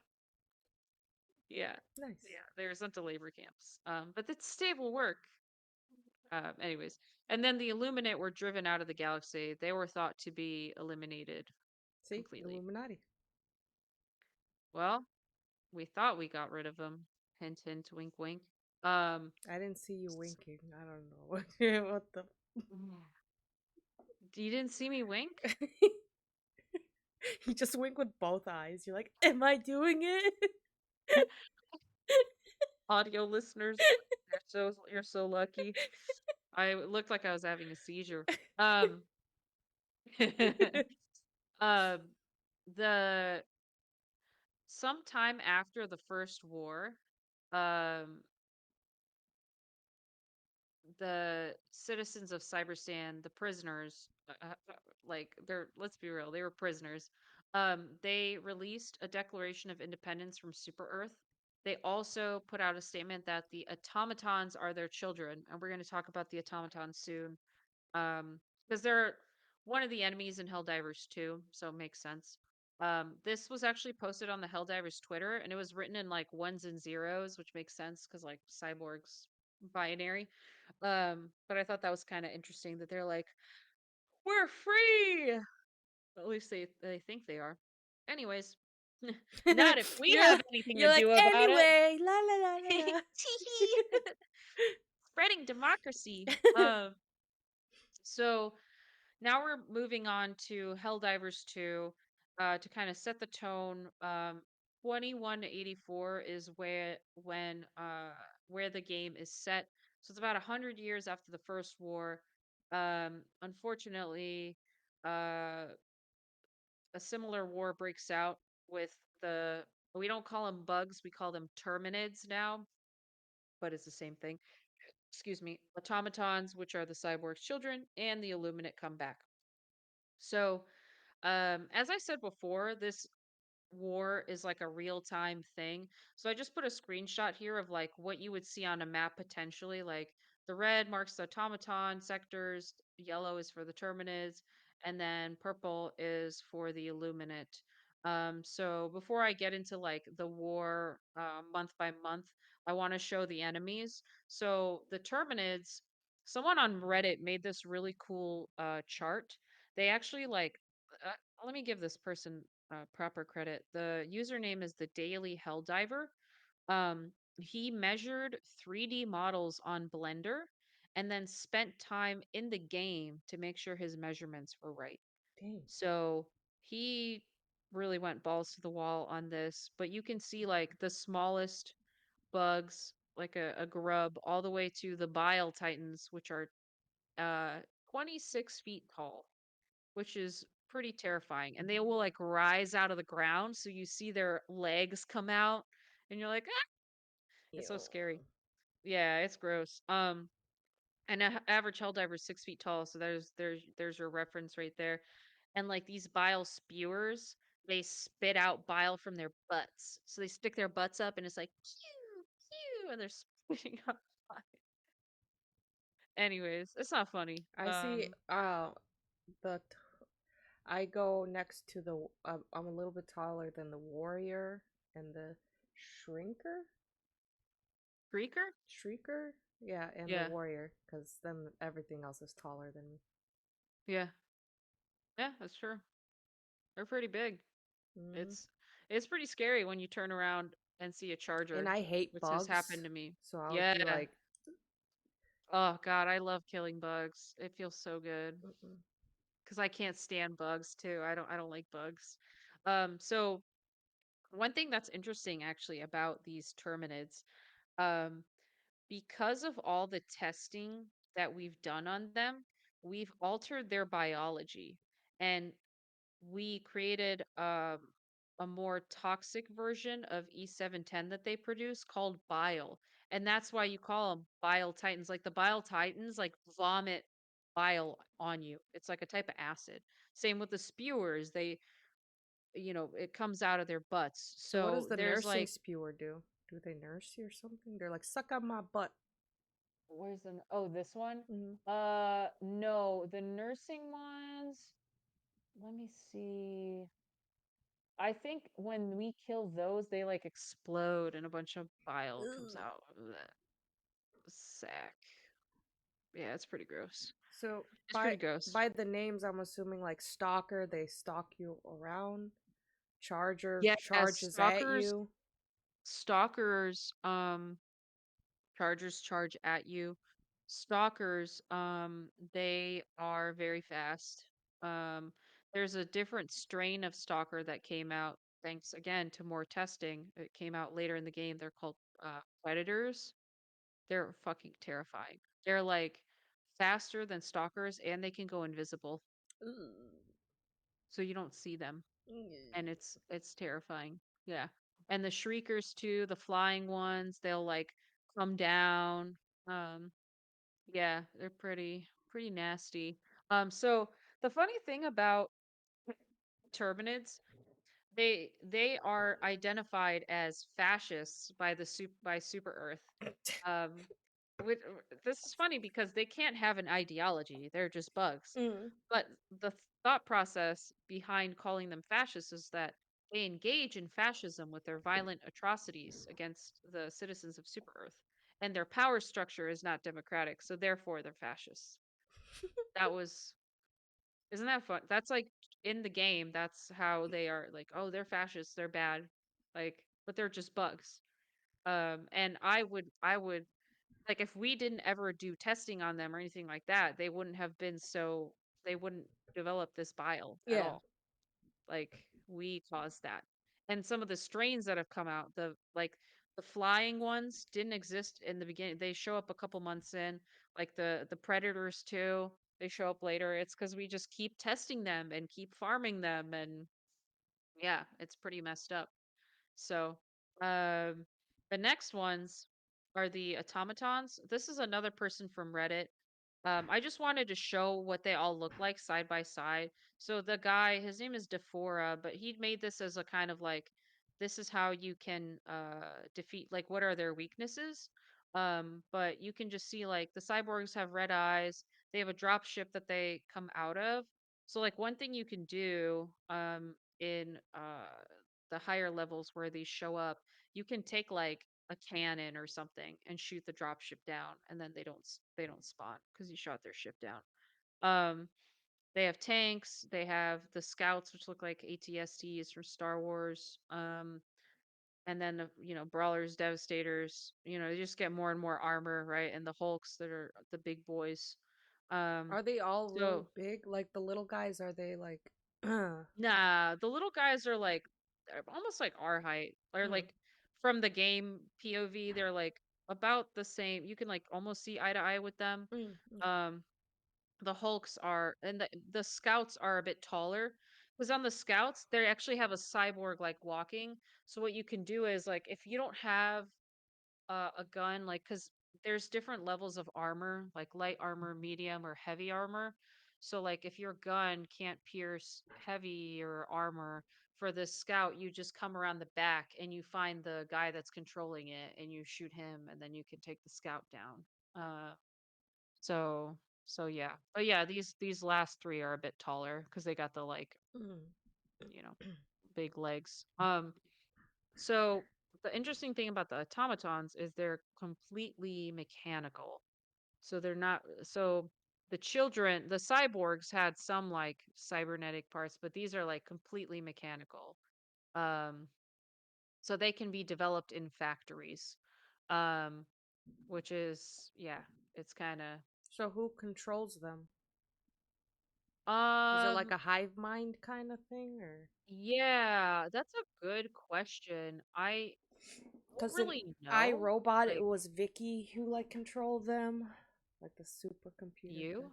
yeah, Nice. yeah. They were sent to labor camps. But it's stable work. Anyways, and then the Illuminate were driven out of the galaxy. They were thought to be eliminated See? completely. Illuminati. Well, we thought we got rid of them. Hint, hint, wink, wink. Um, I didn't see you winking. I don't know what the. you didn't see me wink? You just wink with both eyes. You're like, "Am I doing it?" Audio listeners, you're so lucky. I looked like I was having a seizure. Um, um, the sometime after the first war, um, the citizens of Cyberstan, the prisoners, like they're let's be real, they were prisoners. They released a declaration of independence from Super Earth. They also put out a statement that the automatons are their children, and we're going to talk about the automatons soon. Because they're one of the enemies in Helldivers too, so it makes sense. This was actually posted on the Helldivers Twitter, and it was written in like ones and zeros, which makes sense because like cyborgs binary. But I thought that was kind of interesting that they're like, we're free. At least they think they are. Anyways, not if we you're have anything to you're like do about it. anyway. La la la la Spreading democracy. la. So now we're moving on to Helldivers 2 to kind of set the tone. 21 to 84 is where the game is set. So it's about 100 years after the first war. Unfortunately, uh a similar war breaks out with the we don't call them bugs, we call them Terminids now, but it's the same thing. Excuse me. Automatons, which are the cyborg's children, and the Illuminate come back. So, as I said before, this war is like a real time thing. So I just put a screenshot here of like what you would see on a map potentially. Like the red marks the automaton sectors, yellow is for the Terminids, and then purple is for the Illuminate. So before I get into like the war month by month, I want to show the enemies. So the Terminids, someone on Reddit made this really cool chart. They actually like uh, let me give this person proper credit. The username is the Daily Helldiver. He measured 3D models on Blender and then spent time in the game to make sure his measurements were right. Dang. So he really went balls to the wall on this, but you can see like the smallest bugs, like a grub, all the way to the bile titans, which are uh 26 feet tall, which is pretty terrifying. And they will like rise out of the ground, so you see their legs come out, and you're like, ah! It's so Ew. scary. Yeah, it's gross. And average hell diver is 6 feet tall, so there's your reference right there. And like these bile spewers, they spit out bile from their butts, so they stick their butts up, and it's like pew pew, and they're spitting out bile. Anyways, it's not funny. I see. The I go next to the. I'm a little bit taller than the warrior and the shrinker, Creaker. shrieker. Yeah, and the Yeah, warrior, because then everything else is taller than me. yeah, yeah, that's true. They're pretty big. Mm. It's it's pretty scary when you turn around and see a And charger, I hate which has happened bugs, to me. so I would be Yeah. like, Oh God, I love killing bugs. It feels so good mm-mm. because I can't stand bugs too. I don't like bugs. So one thing that's interesting actually about these Terminids, um, because of all the testing that we've done on them, we've altered their biology. And we created a more toxic version of E710 that they produce called bile. And that's why you call them bile titans. Like the bile titans, like vomit bile on you. It's like a type of acid. Same with the spewers. It comes out of their butts. So what does So the there's nursing like, spewer do? Do they nurse you or something? They're like, suck on my butt. oh, this one? Mm. No, the nursing ones. Let me see. I think when we kill those, they like explode and a bunch of bile comes Ugh. out of that sack. Yeah, it's pretty gross. So It's by pretty gross. by the names, I'm assuming like stalker, they stalk you around. Charger Yeah, charges at stalkers, you. stalkers, chargers charge at you. Stalkers, they are very fast. Um, there's a different strain of stalker that came out thanks again to more testing. It came out later in the game. They're called predators. They're fucking terrifying. They're like faster than stalkers and they can go invisible. Ugh. So you don't see them. And Ugh. it's terrifying. Yeah. And the shriekers too, the flying ones, they'll like come down. Um yeah, they're pretty nasty. So the funny thing about Turbinids, they are identified as fascists by by Super Earth. Um, this is funny because they can't have an ideology; they're just bugs. Mm. But the thought process behind calling them fascists is that they engage in fascism with their violent atrocities against the citizens of Super Earth, and their power structure is not democratic, so therefore they're fascists. That was Isn't that fun? That's like in the game, that's how they are like, oh, they're fascists, they're bad. Like, but they're just bugs. And I would like if we didn't ever do testing on them or anything like that, they wouldn't develop this bile at Yeah. all. Like we caused that. and some of the strains that have come out, the flying ones didn't exist in the beginning. They show up a couple months in, like the predators too. They show up later. It's because we just keep testing them and keep farming them, and yeah, it's pretty messed up. So, um, the next ones are the automatons. This is another person from Reddit. I just wanted to show what they all look like side by side. So the guy, his name is Defora, but he made this as a kind of like, this is how you can defeat, like, what are their weaknesses? But you can just see like the cyborgs have red eyes. They have a drop ship that they come out of. So like one thing you can do in the higher levels where these show up, you can take like a cannon or something and shoot the drop ship down, and then they don't spawn because you shot their ship down. Um, they have tanks. They have the scouts, which look like ATSTs from Star Wars. And then brawlers, devastators. You just get more and more armor, right? And the Hulks that are the big boys. Um, Are they all really so big? Like the little guys, are they like Nah, the little guys are like they're almost like our height. Or mm, like from the game POV, they're like about the same. You can like almost see eye to eye with them. okay. Um the Hulks are and the scouts are a bit taller. Because on the scouts, they actually have a cyborg like walking. So what you can do is like if you don't have a gun, like, because there's different levels of armor, like light armor, medium, or heavy armor. So like if your gun can't pierce heavy or armor, for the scout you just come around the back and you find the guy that's controlling it and you shoot him, and then you can take the scout down. Uh so so yeah, but yeah, these last three are a bit taller because they got the like Mm. you know big legs. So the interesting thing about the automatons is they're completely mechanical. So they're not so the children, the cyborgs had some like cybernetic parts, but these are like completely mechanical. Um so they can be developed in factories. Um which is yeah, it's kind of So who controls them? Is it like um a hive mind kind of thing, or yeah, that's a good question. I don't because in really know. iRobot it Like was Vicky who like controlled them, like the supercomputer thing. you?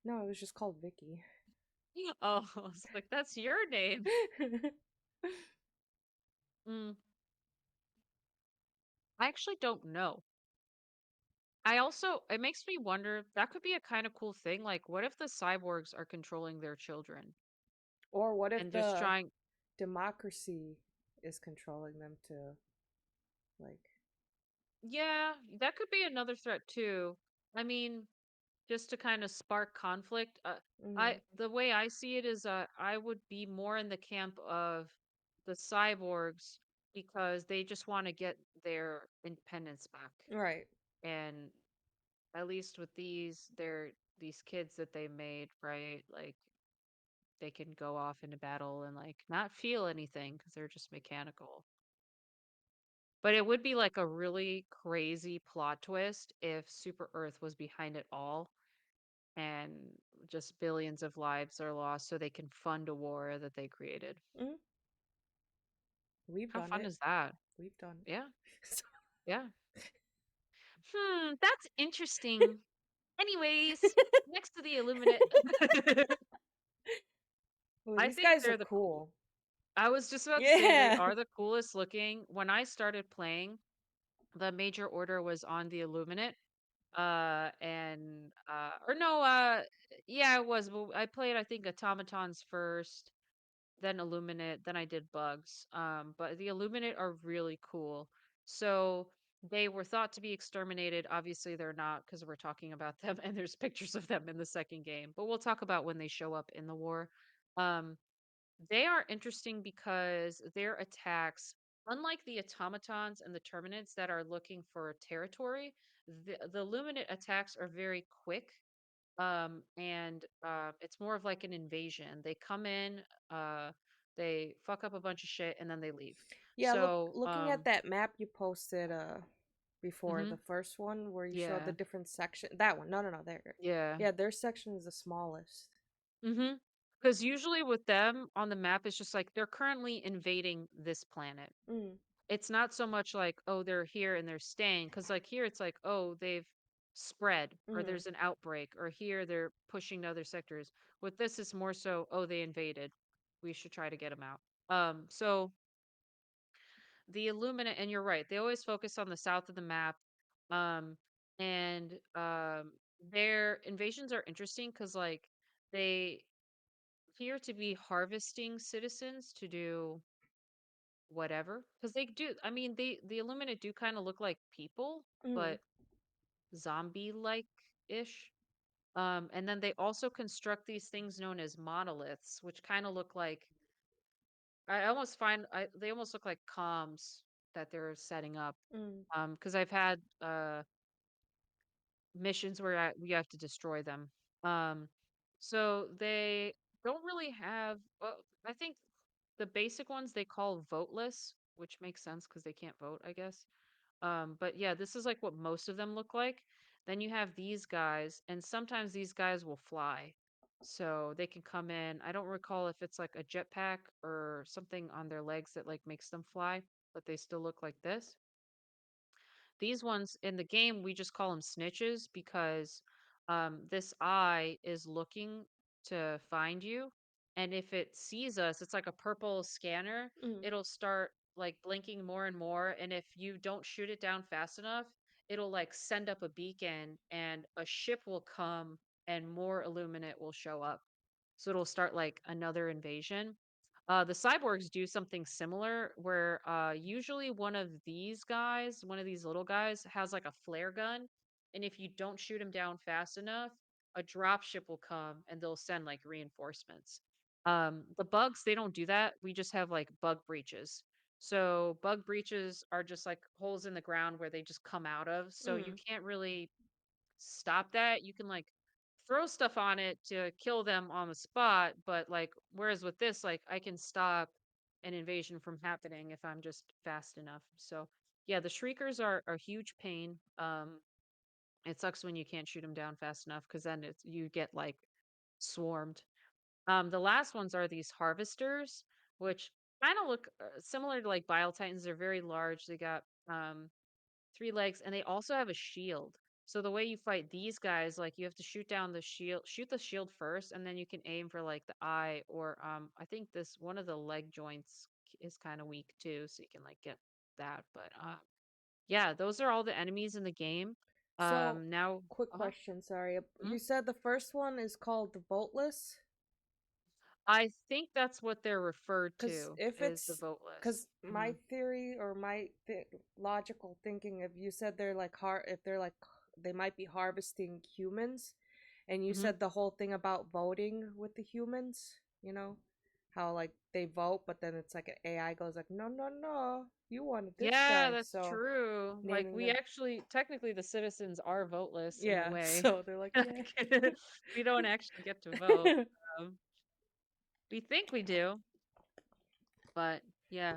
No, it was just called Vicky. Oh, I was like, that's your name. Mm, I actually don't know. It makes me wonder, that could be a kind of cool thing. Like, what if the cyborgs are controlling their children Or what if and just the trying, democracy is controlling them to like yeah, that could be another threat too. I mean, just to kind of spark conflict. mm, The way I see it is, I would be more in the camp of the cyborgs because they just want to get their independence back. right. And at least with these kids that they made, right? Like they can go off into battle and like not feel anything because they're just mechanical. But it would be like a really crazy plot twist if Super Earth was behind it all and just billions of lives are lost so they can fund a war that they created. Mm, we've How done fun it. is that? We've done Yeah, it. yeah. That's interesting. Anyways, next to the Illuminate. Well, I these think guys are they're the cool. cool. I was just about to say they Yeah. are the coolest looking. When I started playing, the major order was on the Illuminate. And or no, yeah, it was. Well, I played I think Automatons first, then Illuminate, then I did Bugs. But the Illuminate are really cool. So they were thought to be exterminated. Obviously, they're not because we're talking about them, and there's pictures of them in the second game. But we'll talk about when they show up in the war. Um, they are interesting because their attacks, unlike the automatons and the terminids that are looking for territory, the luminate attacks are very quick. And it's more of like an invasion. They come in, uh, they fuck up a bunch of shit, and then they leave. Yeah, So, looking at that map you posted before mhm, the first one where you showed the yeah, different section. That one. No, no, no, there. yeah. Yeah, their section is the smallest. Mhm. Because usually with them on the map, it's just like they're currently invading this planet. Mm, It's not so much like, oh, they're here and they're staying. Because like here, it's like, oh, they've spread or mm, there's an outbreak or here they're pushing to other sectors. With this, it's more so, oh, they invaded. We should try to get them out. So the Illuminate, and you're right, they always focus on the south of the map. Um, and their invasions are interesting because like they appear to be harvesting citizens to do whatever. Because they do, I mean, the Illuminate do kind of look like people, mm, but zombie-like ish. And then they also construct these things known as monoliths, which kind of look like they almost look like comms that they're setting up. mm, Because I've had missions where we have to destroy them. Um, so they don't really have. Well, I think the basic ones they call voteless, which makes sense because they can't vote, I guess. But yeah, this is like what most of them look like. Then you have these guys, and sometimes these guys will fly. So they can come in. I don't recall if it's like a jetpack or something on their legs that like makes them fly, but they still look like this. These ones in the game, we just call them snitches because this eye is looking to find you. And if it sees us, it's like a purple scanner. mm, It'll start like blinking more and more. And if you don't shoot it down fast enough, it'll like send up a beacon and a ship will come and more Illuminate will show up. So it'll start like another invasion. The cyborgs do something similar where usually one of these little guys, has like a flare gun. And if you don't shoot him down fast enough, a dropship will come and they'll send like reinforcements. The bugs, they don't do that. We just have like bug breaches. So bug breaches are just like holes in the ground where they just come out of. So you mm. can't really stop that. You can like throw stuff on it to kill them on the spot, but like whereas with this, like I can stop an invasion from happening if I'm just fast enough. So yeah, the shriekers are a huge pain. It sucks when you can't shoot them down fast enough because then it's you get like swarmed. The last ones are these harvesters, which kind of look similar to like bile titans. They're very large. They got 3 legs, and they also have a shield. So the way you fight these guys, like you have to shoot the shield first, and then you can aim for like the eye or I think this one of the leg joints is kind of weak too, so you can like get that. But yeah, those are all the enemies in the game. So, Now, quick uh-huh. question. Sorry, mhm. you said the first one is called the Voteless. I think that's what they're referred Because to if is the it's, voteless. because my theory or my logical thinking, if you said they're like if they're like they might be harvesting humans, and you Hmm. said the whole thing about voting with the humans, you know, how like they vote, but then it's like an AI goes like, no, no, no, you wanted this Yeah, guy, that's so true. Like naming we them, actually technically the citizens are voteless in a yeah, way. so they're like, yeah. We don't actually get to vote. Um, we think we do, but yeah.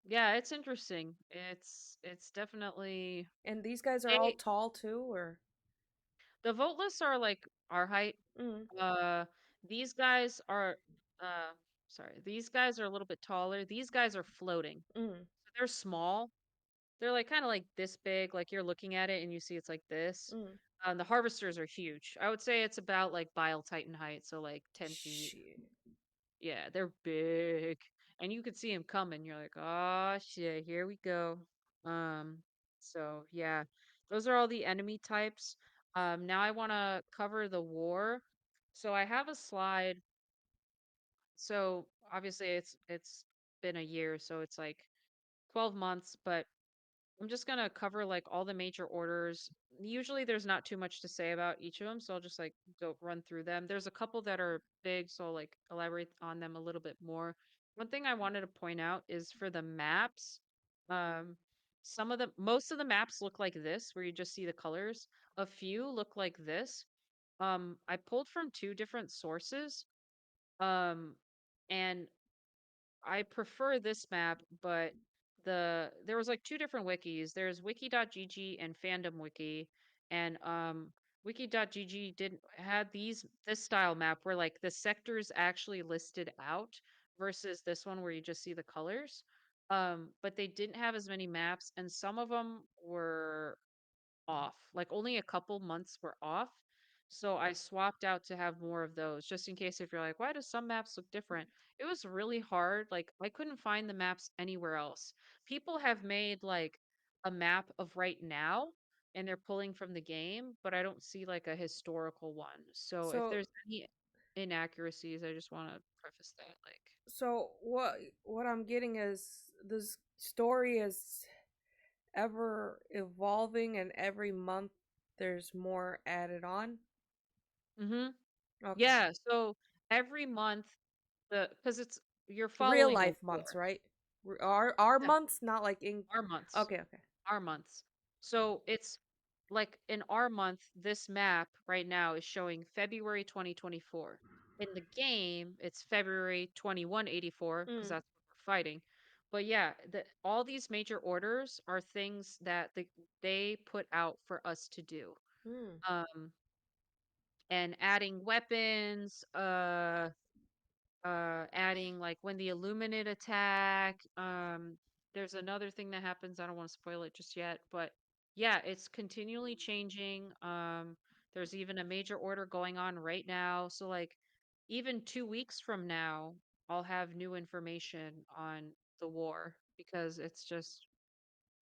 Yeah, it's interesting. It's definitely And these guys are all they tall too, or the voteless are like our height. mm, Uh these guys are uh sorry, these guys are a little bit taller. These guys are floating. mm, So they're small. They're like kind of like this big, like you're looking at it and you see it's like this. mm. The harvesters are huge. I would say it's about like Bile Titan height, so like 10 feet. Shit. Yeah, they're big. And you could see him coming. You're like, oh shit, here we go. Um, so yeah, those are all the enemy types. Now I want to cover the war. So I have a slide. So obviously it's been a year, so it's like 12 months, but I'm just gonna cover like all the major orders. Usually there's not too much to say about each of them, so I'll just like go run through them. There's a couple that are big, so I'll like elaborate on them a little bit more. One thing I wanted to point out is for the maps, um, most of the maps look like this, where you just see the colors. A few look like this. I pulled from 2 different sources, um, and I prefer this map, but there was like 2 different wikis. There's wiki.gg and fandom wiki, and Wiki.gg didn't had this style map where like the sectors actually listed out versus this one where you just see the colors. But they didn't have as many maps, and some of them were off. Like only a couple months were off. So I swapped out to have more of those just in case if you're like, why do some maps look different? It was really hard. Like I couldn't find the maps anywhere else. People have made like a map of right now and they're pulling from the game, but I don't see like a historical one. So if So there's any inaccuracies, I just want to preface that like what I'm getting is this story is ever evolving, and every month there's more added on. Mhm. Okay. Yeah, so every month the cuz it's you're Real following a life months, war. right? Our Yeah, months, not like in. our months. Okay, okay. Our months. So it's like in our month, this map right now is showing February 2024. In the game, it's February 2184 because Mm, that's what we're fighting. But yeah, all these major orders are things that they put out for us to do. mm, Um, and adding weapons, adding like when the Illuminate attack. There's another thing that happens. I don't want to spoil it just yet, but yeah, it's continually changing. There's even a major order going on right now. So like even 2 weeks from now, I'll have new information on the war because it's just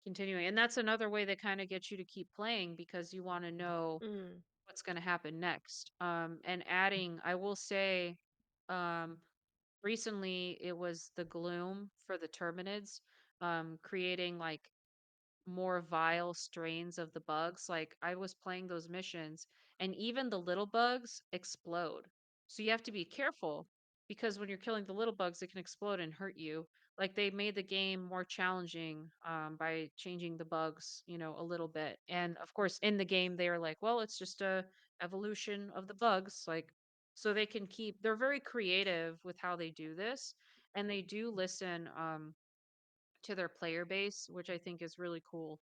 continuing. And that's another way that kind of gets you to keep playing because you want to know mm, what's going to happen next. And adding, I will say, um, recently it was the gloom for the Terminids, creating like more vile strains of the bugs. Like I was playing those missions and even the little bugs explode. So you have to be careful because when you're killing the little bugs, it can explode and hurt you. Like they made the game more challenging by changing the bugs, a little bit. And of course, in the game, they are like, well, it's just a evolution of the bugs. Like, so they can keep. They're very creative with how they do this, and they do listen to their player base, which I think is really cool.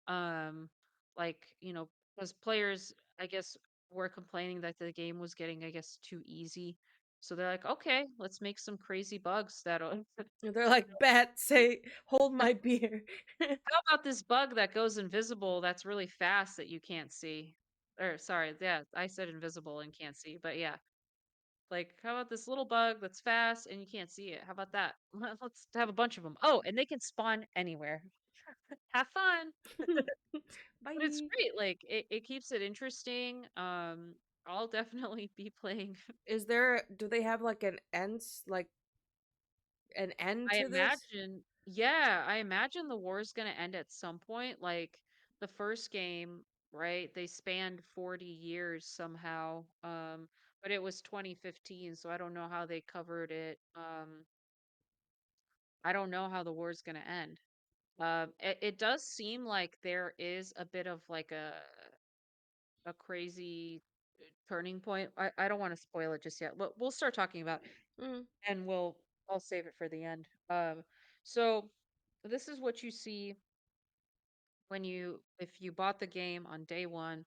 Um, like, because players, I guess, were complaining that the game was getting, I guess, too easy. So they're like, okay, let's make some crazy bugs that'll. they're like, bet, say, hold my beer. How about this bug that goes invisible that's really fast that you can't see? Or, sorry, yeah, I said invisible and can't see, but yeah. Like, how about this little bug that's fast and you can't see it? How about that? Let's have a bunch of them. Oh, and they can spawn anywhere. Have fun. But it's Bye. great. Like it keeps it interesting. I'll definitely be playing. Is there, do they have like like an end I to this? imagine, yeah, I imagine the war's gonna end at some point. Like the first game, right? They spanned 40 years somehow. But it was 2015, so I don't know how they covered it. I don't know how the war's gonna end. It does seem like there is a bit of like a crazy turning point. I don't want to spoil it just yet. We'll start talking about it, Mm, and I'll save it for the end. So this is what you see when if you bought the game on day one,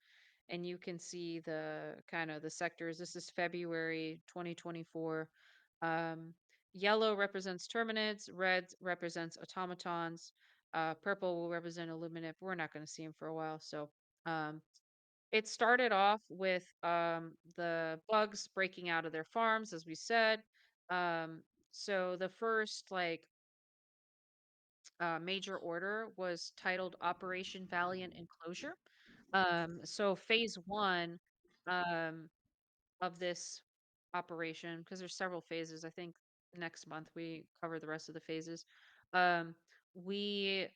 and you can see the kind of the sectors. This is February 2024. Um, Yellow represents Terminids, red represents Automatons, purple will represent Illuminate. We're not going to see them for a while, so um, it started off with the bugs breaking out of their farms, as we said. So the first major order was titled Operation Valiant Enclosure. So phase one um, of this operation, because there's several phases. I think next month we cover the rest of the phases. Um, we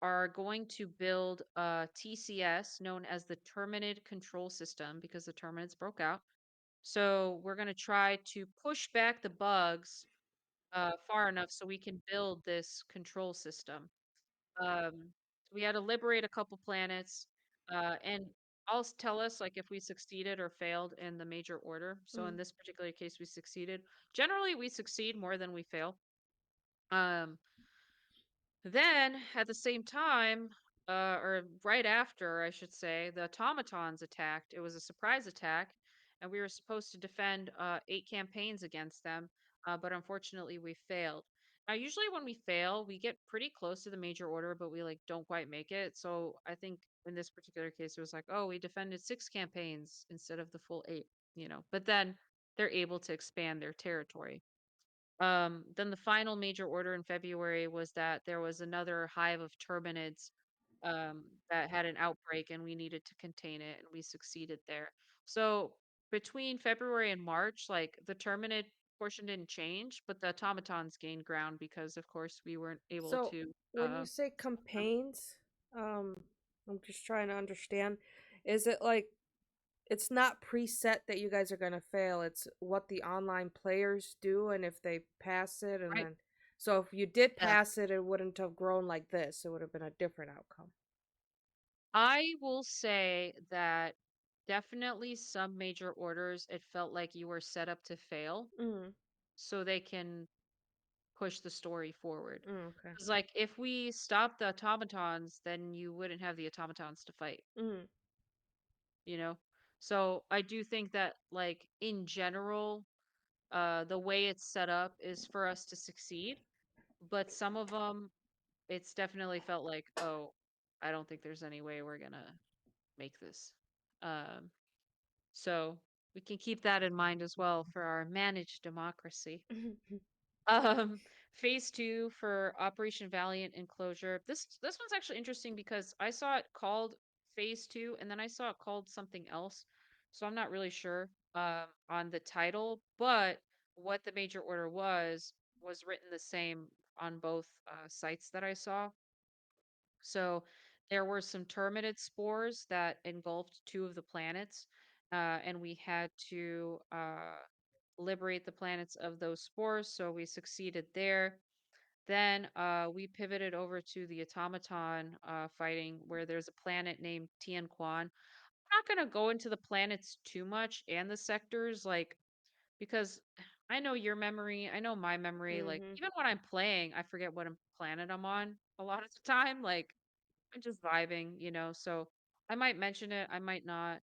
are going to build a TCS known as the Terminid Control System because the Terminids broke out. So we're going to try to push back the bugs far enough so we can build this control system. Um, we had to liberate a couple planets, and tell us like if we succeeded or failed in the major order. So in mm, this particular case, we succeeded. Generally, we succeed more than we fail. Um, then at the same time, or right after, I should say, the automatons attacked. It was a surprise attack, and we were supposed to defend 8 campaigns against them, but unfortunately, we failed. Now, usually when we fail, we get pretty close to the major order, but we like don't quite make it. So I think in this particular case, it was like, oh, we defended 6 campaigns instead of the full 8, you know. But then they're able to expand their territory. Then the final major order in February was that there was another hive of Terminids that had an outbreak, and we needed to contain it, and we succeeded there. So between February and March, like the Terminid portion didn't change, but the automatons gained ground because, of course, we weren't able So to. when you say campaigns, um, I'm just trying to understand. Is it like it's not preset that you guys are gonna fail? It's what the online players do, and if they pass it, and Right. then so if you did Yeah. pass it, it wouldn't have grown like this. It would have been a different outcome. I will say that definitely some major orders, it felt like you were set up to fail Mm. so they can push the story forward. Mm, okay. 'Cause, like, if we stop the automatons, then you wouldn't have the automatons to fight, Mm. you know? So I do think that, like, in general, the way it's set up is for us to succeed, but some of them, it's definitely felt like, oh, I don't think there's any way we're gonna make this. Um, so we can keep that in mind as well for our managed democracy. Um, phase 2 for Operation Valiant Enclosure. This one's actually interesting because I saw it called phase 2 and then I saw it called something else. So I'm not really sure on the title, but what the major order was written the same on both sites that I saw. So there were some terminid spores that engulfed 2 of the planets, and we had to liberate the planets of those spores. So we succeeded there. Then we pivoted over to the automaton fighting, where there's a planet named Tian Quan. I'm not gonna go into the planets too much and the sectors, like because I know your memory, I know my memory. Like Mm-hmm. even when I'm playing, I forget what planet I'm on a lot of the time. Like I'm just vibing, you know. So I might mention it, I might not,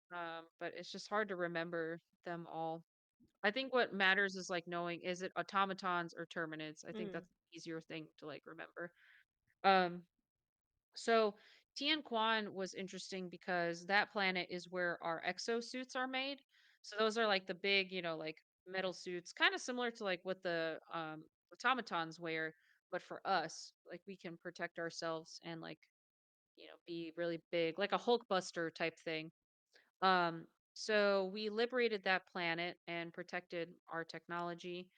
but it's just hard to remember them all. I think what matters is like knowing is it automatons or terminids. I think Mm. that's the easier thing to like remember. Um, so Tian Quan was interesting because that planet is where our exosuits are made. So those are like the big, you know, like metal suits, kind of similar to like what the automatons wear, but for us, like we can protect ourselves and like be really big, like a Hulkbuster type thing. Um, so we liberated that planet and protected our technology.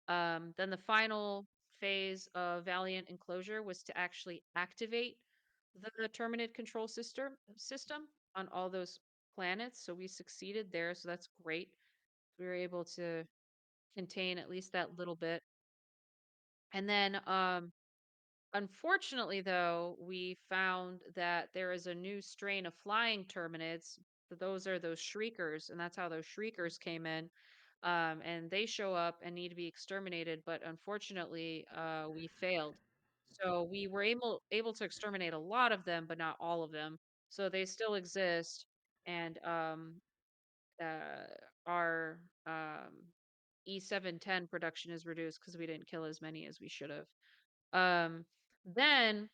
Then the final phase of Valiant Enclosure was to actually activate the Terminate control system on all those planets. So we succeeded there. So that's great. We were able to contain at least that little bit. And then unfortunately, though, we found that there is a new strain of flying terminids. Those are those shriekers, and that's how those shriekers came in. And they show up and need to be exterminated, but unfortunately, we failed. So we were able to exterminate a lot of them, but not all of them. So they still exist, and uh, our E710 production is reduced because we didn't kill as many as we should have. Then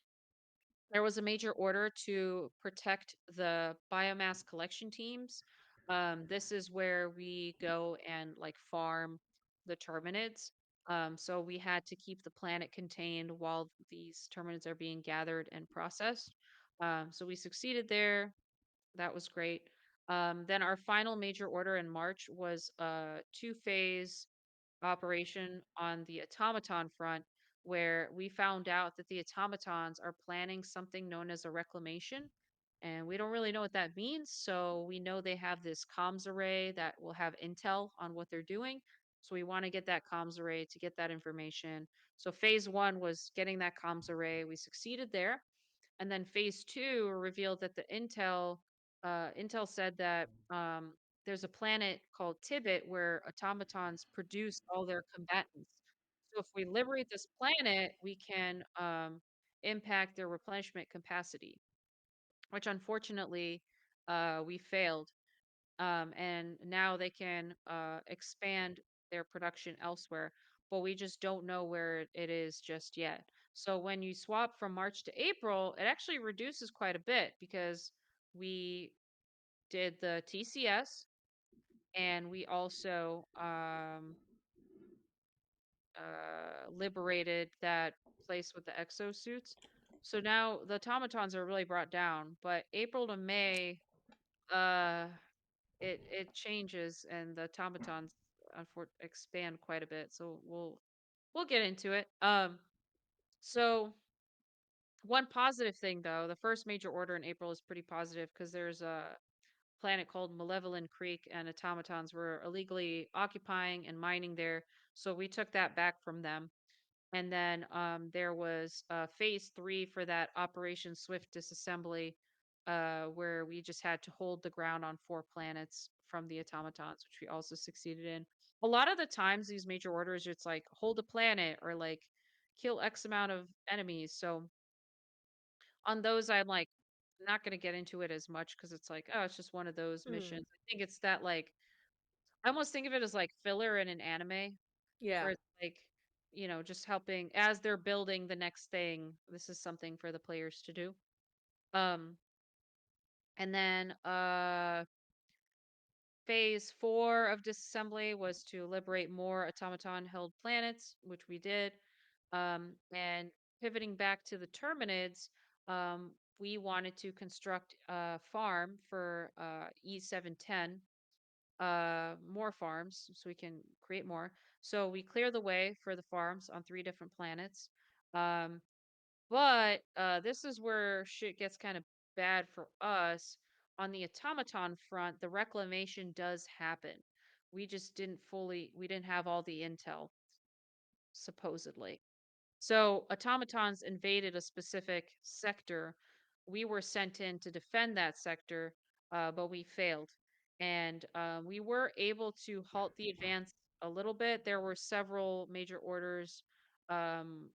there was a major order to protect the biomass collection teams. This is where we go and like farm the terminids. So we had to keep the planet contained while these terminids are being gathered and processed. So we succeeded there. That was great. Then our final major order in March was a two-phase operation on the automaton front, where we found out that the automatons are planning something known as a reclamation. And we don't really know what that means. So we know they have this comms array that will have intel on what they're doing. So we want to get that comms array to get that information. So phase 1 was getting that comms array. We succeeded there. And then phase 2 revealed that the intel said that there's a planet called Tibet where automatons produce all their combatants. So if we liberate this planet, we can impact their replenishment capacity. which unfortunately we failed. And now they can expand their production elsewhere, but we just don't know where it is just yet. So when you swap from March to April, it actually reduces quite a bit because we did the TCS and we also liberated that place with the exosuits. So now the automatons are really brought down, but April to May, uh, it changes and the automatons expand quite a bit. So we'll get into it. So one positive thing though, the first major order in April is pretty positive because there's a planet called Malevolent Creek and automatons were illegally occupying and mining there. So we took that back from them. And then there was phase three for that Operation Swift Disassembly, where we just had to hold the ground on four planets from the automatons, which we also succeeded in. A lot of the times, these major orders, it's like hold a planet or like kill X amount of enemies. So on those, I'm like not going to get into it as much because it's like, oh, it's just one of those Mm. missions. I think it's that like, I almost think of it as like filler in an anime Yeah. where it's like, just helping as they're building the next thing. This is something for the players to do. Um, and then phase four of disassembly was to liberate more automaton held planets, which we did. And pivoting back to the Terminids, we wanted to construct a farm for E710, more farms so we can create more. So we clear the way for the farms on three different planets. Um, but this is where shit gets kind of bad for us. On the automaton front, the reclamation does happen. We didn't have all the intel, supposedly. So automatons invaded a specific sector. We were sent in to defend that sector, but we failed. And we were able to halt the advance a little bit. There were several major orders. Um,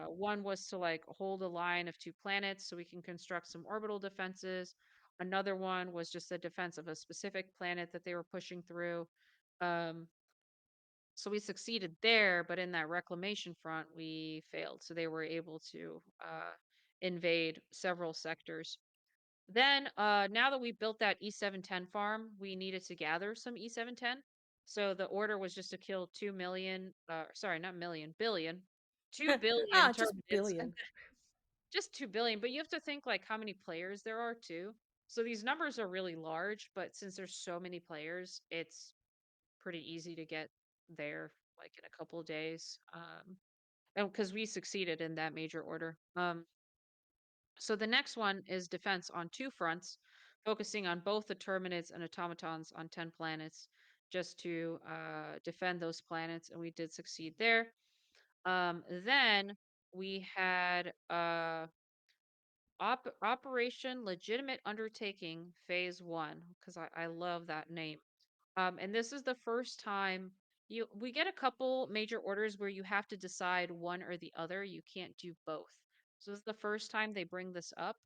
one was to like hold a line of two planets so we can construct some orbital defenses. Another one was just the defense of a specific planet that they were pushing through. Um, so we succeeded there, but in that reclamation front, we failed. So they were able to invade several sectors. Then, now that we built that E710 farm, we needed to gather some E710. So the order was just to kill 2 million, sorry, not million, billion, 2 billion Ah, just Terminids, billion. just 2 billion. But you have to think like how many players there are too. So these numbers are really large, but since there's so many players, it's pretty easy to get there like in a couple of days. And because we succeeded in that major order. So the next one is defense on two fronts, focusing on both the Terminids and automatons on 10 planets, just to defend those planets, and we did succeed there. Then we had Operation Legitimate Undertaking Phase One, because I love that name. And this is the first time we get a couple major orders where you have to decide one or the other. You can't do both. So this is the first time they bring this up.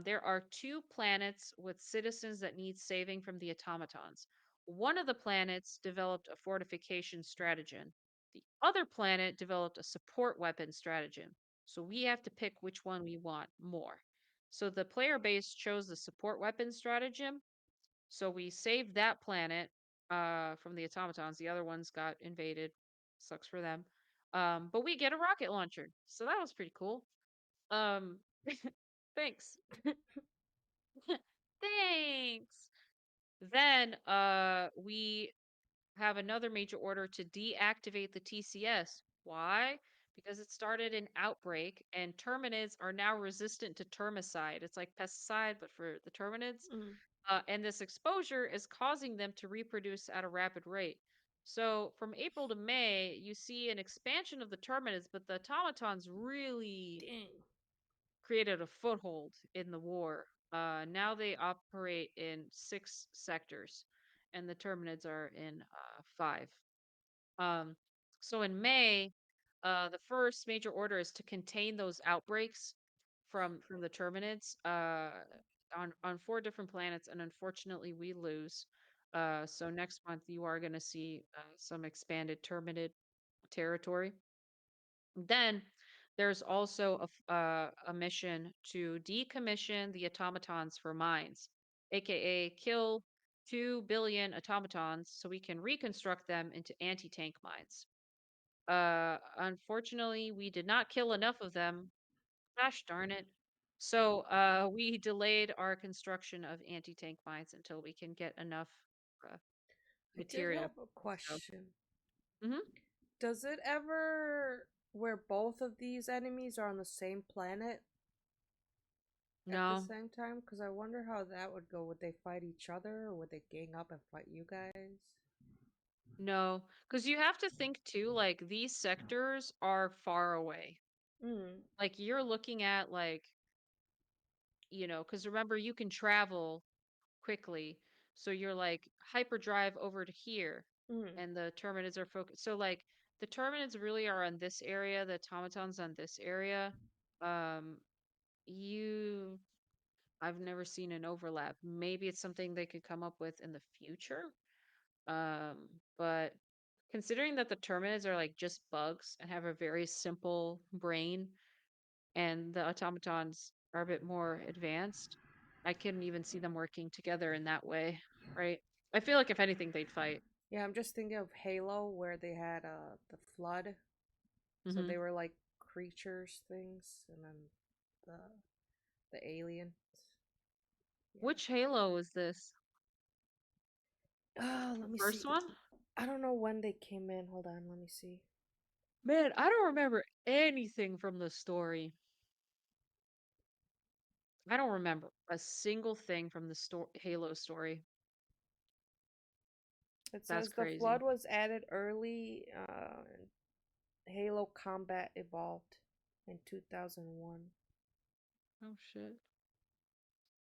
There are two planets with citizens that need saving from the automatons. One of the planets developed a fortification stratagem. The other planet developed a support weapon stratagem. So we have to pick which one we want more. So the player base chose the support weapon stratagem, so we saved that planet from the automatons. The other ones got invaded. Sucks for them. But we get a rocket launcher. So that was pretty cool. Um thanks. Thanks. Then we have another major order to deactivate the TCS. Why? Because it started an outbreak and Terminids are now resistant to termicide. It's like pesticide, but for the Terminids. Mm. And this exposure is causing them to reproduce at a rapid rate. So from April to May, you see an expansion of the Terminids, but the automatons really Dang. created a foothold in the war. Now they operate in 6 sectors, and the Terminids are in 5. Um, so in May, the first major order is to contain those outbreaks from the Terminids on 4 different planets, and unfortunately we lose. So next month you are going to see some expanded Terminid territory. Then there's also a mission to decommission the automatons for mines, aka kill 2 billion automatons so we can reconstruct them into anti-tank mines. Unfortunately, we did not kill enough of them. Gosh darn it. So we delayed our construction of anti-tank mines until we can get enough uh, I did materia. have a So, question. mhm. Does it ever where both of these enemies are on the same planet at the No, same time? Because I wonder how that would go. Would they fight each other or would they gang up and fight you guys? no, because you have to think too, like these sectors are far away. Mm, Like you're looking at like, because remember you can travel quickly. So you're like hyperdrive over to here, mm, and the Terminids are focused. So like the Terminids really are on this area, the automatons on this area. Um, you, I've never seen an overlap. Maybe it's something they could come up with in the future. Um, but considering that the Terminids are like just bugs and have a very simple brain, and the automatons are a bit more advanced, I couldn't even see them working together in that way, right? I feel like if anything, they'd fight. yeah, I'm just thinking of Halo where they had the flood. So Hmm. they were like creatures things and then the aliens. Yeah. Which Halo is this? Oh, The let me first see. one? I don't know when they came in. Hold on, let me see. Man, I don't remember anything from the story. I don't remember a single thing from the Halo story. It That's says the crazy. flood was added early. Halo Combat evolved in 2001. Oh shit.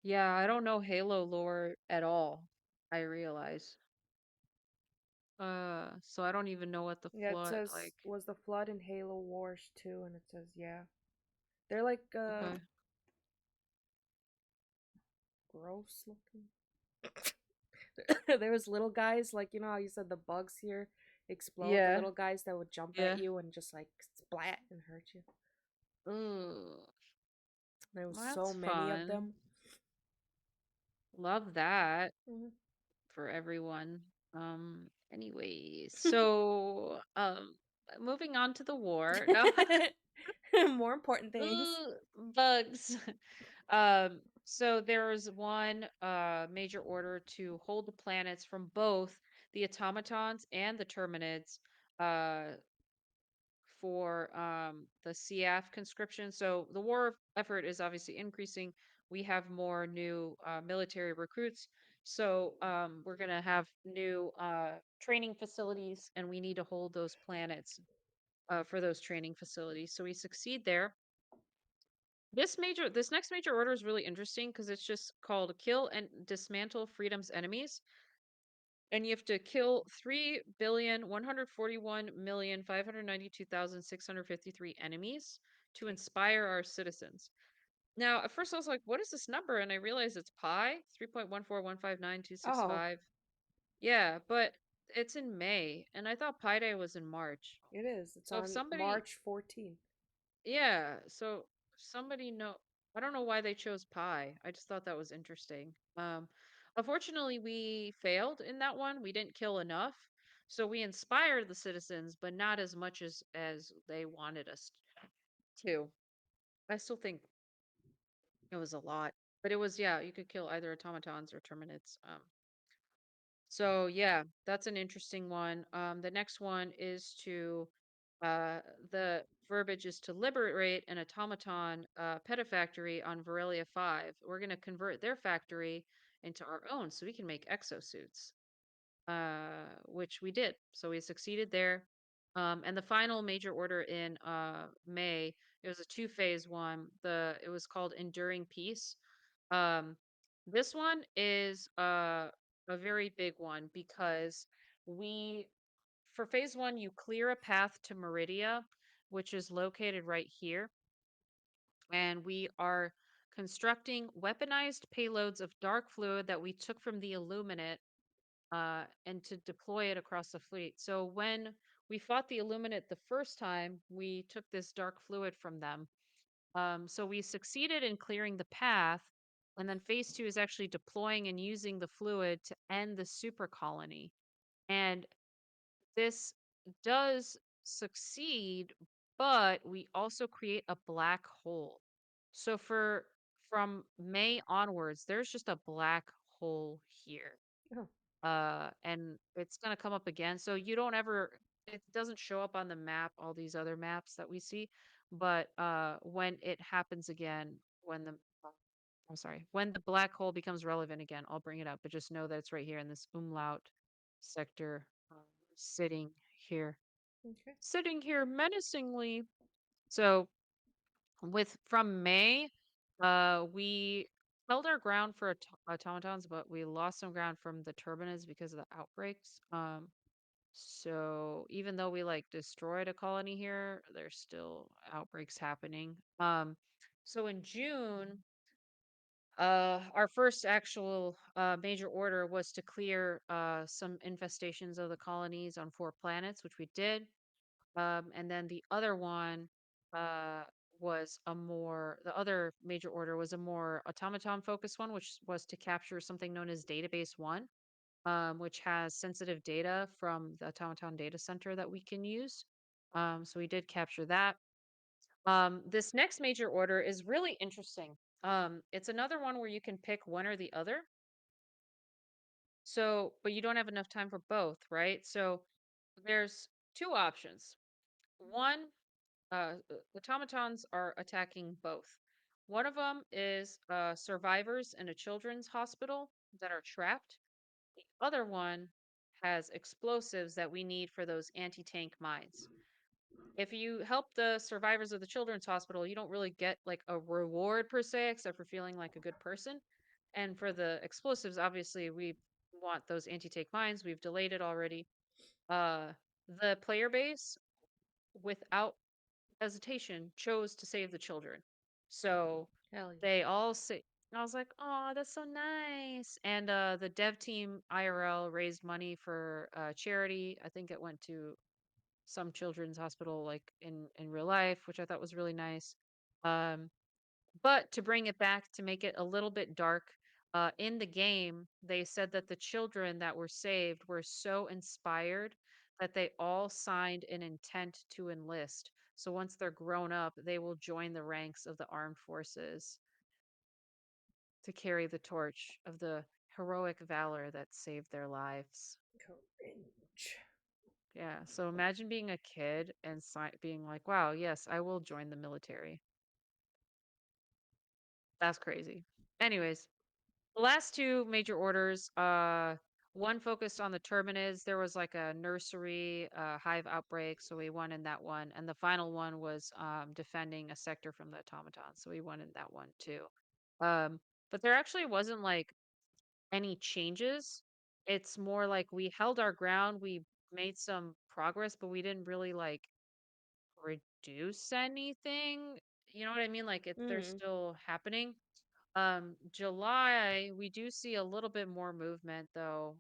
Yeah, I don't know Halo lore at all. I realize. So I don't even know what the Yeah, it flood says like. was the flood in Halo Wars 2, and it says yeah. They're like Okay. gross looking. There was little guys like how you said the bugs here explode. The Yeah. little guys that would jump at Yeah. you and just like splat and hurt you. Ooh, There was so that's many of fun. them. Love that Mhm. for everyone. Anyways, so moving on to the war. No. More important things. Ooh, bugs. So there was one major order to hold the planets from both the automatons and the Terminids uh for the CF conscription. So the war effort is obviously increasing. We have more new military recruits. So we're going to have new training facilities, and we need to hold those planets for those training facilities. So we succeed there. This next major order is really interesting because it's just called Kill and Dismantle Freedom's Enemies, and you have to kill 3,141,592,653 enemies to inspire our citizens. Now, at first I was like, what is this number? And I realized it's pi, Oh, 3.14159,265. Yeah, but it's in May, and I thought Pi Day was in March. it is. It's So if on somebody, March 14th. yeah, so if somebody know, I don't know why they chose pi. I just thought that was interesting. Unfortunately, we failed in that one. We didn't kill enough. So we inspired the citizens, but not as much as they wanted us to. I still think it was a lot, but it was, yeah, you could kill either automatons or terminids. So yeah, that's an interesting one. The next one is to the verbiage is to liberate an automaton petafactory on Varelia 5. We're going to convert their factory into our own so we can make exosuits, which we did. So we succeeded there. And the final major order in May, it was a two-phase one. It was called Enduring Peace. Um, this one is a very big one because we for phase one, you clear a path to Meridia, which is located right here. and we are constructing weaponized payloads of dark fluid that we took from the Illuminate and to deploy it across the fleet. So when we fought the Illuminate the first time, we took this dark fluid from them. So we succeeded in clearing the path, and then phase two is actually deploying and using the fluid to end the super colony. And this does succeed, but we also create a black hole. So for from May onwards, there's just a black hole here. Oh, And it's gonna come up again. So you don't ever it doesn't show up on the map, all these other maps that we see, but when it happens again, when the I'm sorry, when the black hole becomes relevant again, I'll bring it up, but just know that it's right here in this umlaut sector, sitting here, okay. sitting here menacingly. So with from May, we held our ground for automatons, but we lost some ground from the Terminids because of the outbreaks. So even though we like destroyed a colony here, there's still outbreaks happening. So in June, our first actual major order was to clear some infestations of the colonies on 4 planets, which we did. And then the other one uh, was the other major order was a more automaton focused one, which was to capture something known as Database One, which has sensitive data from the automaton data center that we can use. So we did capture that. This next major order is really interesting. It's another one where you can pick one or the other. So, but you don't have enough time for both, right? So there's two options. One, automatons are attacking both. One of them is survivors in a children's hospital that are trapped. The other one has explosives that we need for those anti tank mines. If you help the survivors of the children's hospital, you don't really get like a reward per se, except for feeling like a good person. And for the explosives, obviously, we want those anti tank mines. We've delayed it already. Uh, the player base, without hesitation, chose to save the children. So Hell yeah. they all say, I was like, oh, that's so nice. And the dev team IRL raised money for charity. I think it went to some children's hospital, like in real life, which I thought was really nice. Um, but to bring it back to make it a little bit dark, in the game, they said that the children that were saved were so inspired that they all signed an intent to enlist. So once they're grown up, they will join the ranks of the armed forces to carry the torch of the heroic valor that saved their lives. Cringe. Yeah, so imagine being a kid and being like, wow, yes, I will join the military. That's crazy. Anyways, the last two major orders, one focused on the Terminids. There was like a nursery hive outbreak, so we won in that one. And the final one was defending a sector from the automatons, so we won in that one too. But there actually wasn't like any changes. It's more like we held our ground, we made some progress, but we didn't really like reduce anything. You know what I mean? Like they're Mm. still happening. July, we do see a little bit more movement though.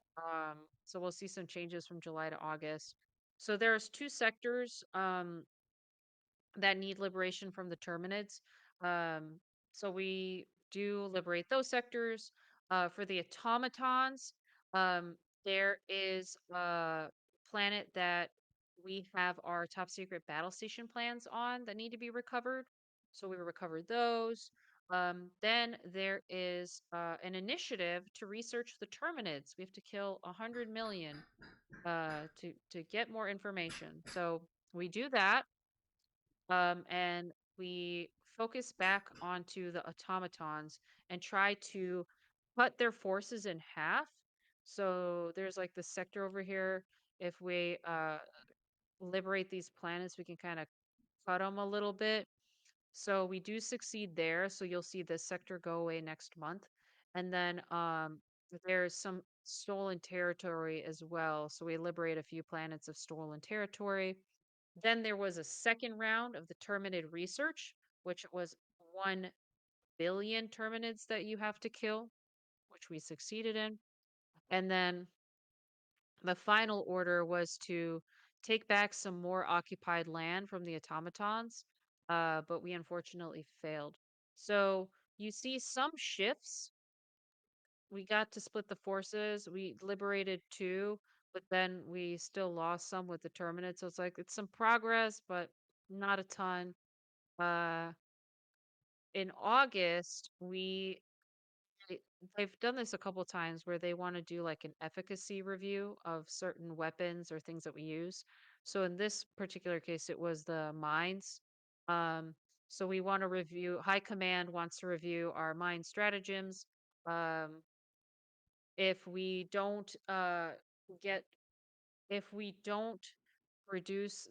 So we'll see some changes from July to August. So there's two sectors that need liberation from the Terminids. Um, so we do liberate those sectors. For the automatons, um, there is a planet that we have our top secret battle station plans on that need to be recovered. So we recovered those. Then there is an initiative to research the Terminids. We have to kill 100 million to get more information. So we do that, and we focus back onto the automatons and try to cut their forces in half. So there's like the sector over here. If we liberate these planets, we can kind of cut them a little bit. So we do succeed there. So you'll see this sector go away next month. And then there's some stolen territory as well. So we liberate a few planets of stolen territory. Then there was a second round of the Terminid research, which was 1 billion Terminids that you have to kill, which we succeeded in. And then the final order was to take back some more occupied land from the automatons, but we unfortunately failed. So you see some shifts. We got to split the forces. We liberated two, but then we still lost some with the Terminids. So it's like it's some progress, but not a ton. Uh, in August, they- they've done this a couple times where they want to do like an efficacy review of certain weapons or things that we use. So in this particular case, it was the mines. Um, so we want to review, High Command wants to review our mine stratagems. Um, if we don't get if we don't reduce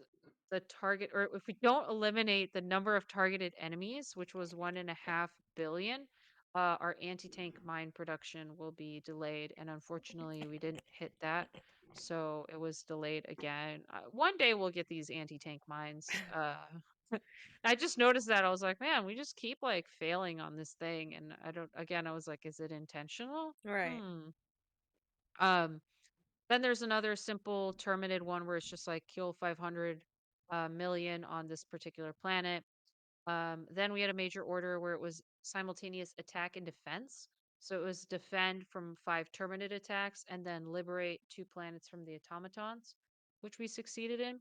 the target, or if we don't eliminate the number of targeted enemies, which was 1.5 billion, our anti-tank mine production will be delayed. And unfortunately, we didn't hit that. So it was delayed again. One day we'll get these anti-tank mines. I just noticed that. I was like, man, we just keep like failing on this thing. And again, I was like, is it intentional? Right. Hmm. Um, then there's another simple Terminid one where it's just like kill 500 million on this particular planet. Then we had a major order where it was simultaneous attack and defense. So it was defend from 5 Terminid attacks and then liberate 2 planets from the automatons, which we succeeded in.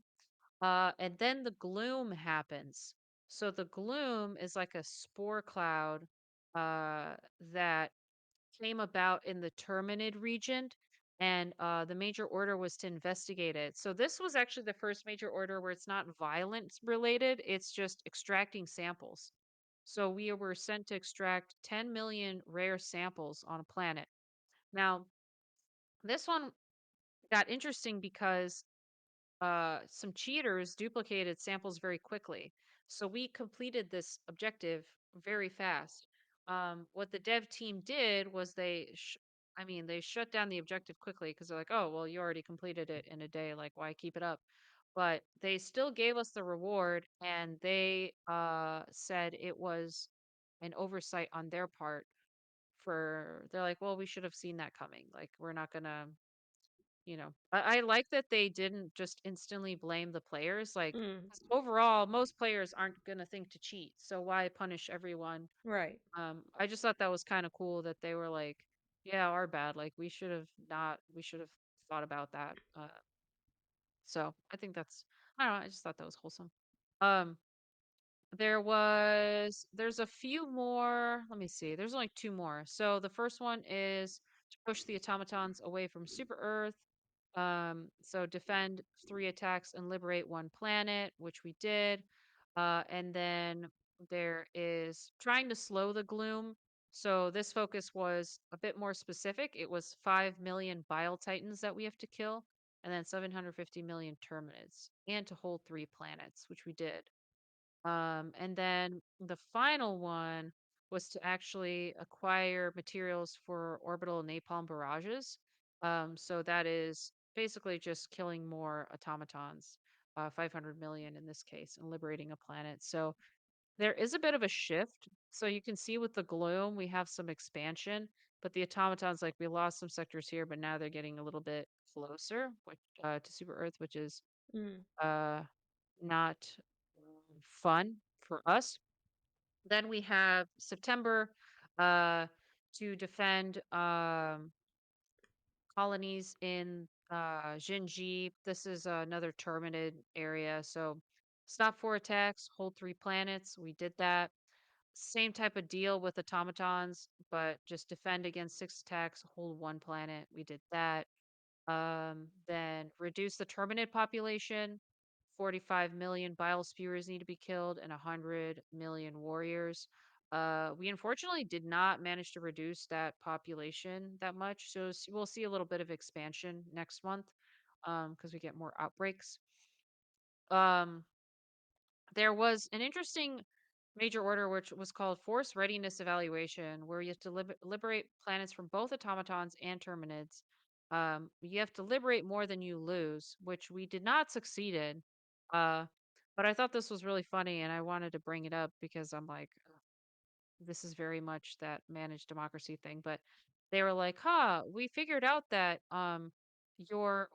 And then the gloom happens. So the gloom is like a spore cloud that came about in the Terminid region, and the major order was to investigate it. So this was actually the first major order where it's not violence related; it's just extracting samples. So we were sent to extract 10 million rare samples on a planet. Now, this one got interesting because some cheaters duplicated samples very quickly. So we completed this objective very fast. What the dev team did was they shut down the objective quickly because they're like, oh, well, you already completed it in a day. Like, why keep it up? But they still gave us the reward, and they said it was an oversight on their part. They're like, well, we should have seen that coming. Like, we're not gonna I like that they didn't just instantly blame the players. Like, Mm. 'cause overall, most players aren't gonna think to cheat, so why punish everyone? Right. I just thought that was kind of cool that they were like, "Yeah, our bad. Like, we should have not. We should have thought about that." So I think I don't know. I just thought that was wholesome. Um, there's a few more. Let me see. There's only two more. So the first one is to push the automatons away from Super Earth. So defend 3 attacks and liberate 1 planet, which we did. And then there is trying to slow the gloom. So this focus was a bit more specific. It was 5 million Bile Titans that we have to kill, and then 750 million Terminids, and to hold 3 planets, which we did. And then the final one was to actually acquire materials for orbital napalm barrages. So that is basically just killing more automatons, 500 million in this case, and liberating a planet. So there is a bit of a shift. So you can see with the gloom, we have some expansion, but the automatons, like we lost some sectors here, but now they're getting a little bit closer, to Super Earth, which is Mm. uh, not fun for us. Then we have September uh, to defend colonies in Jinji. This is another Terminid area. So stop 4 attacks, hold 3 planets. We did that. Same type of deal with automatons, but just defend against 6 attacks, hold 1 planet. We did that. Then reduce the Terminid population. 45 million bile spewers need to be killed and 100 million warriors. We unfortunately did not manage to reduce that population that much. So we'll see a little bit of expansion next month because we get more outbreaks. Um, there was an interesting major order which was called Force Readiness Evaluation, where you have to liberate planets from both automatons and Terminids. You have to liberate more than you lose, which we did not succeed in. Uh, but I thought this was really funny, and I wanted to bring it up because I'm like, ugh. this is very much that managed democracy thing, but they were like, "Huh, we figured out that your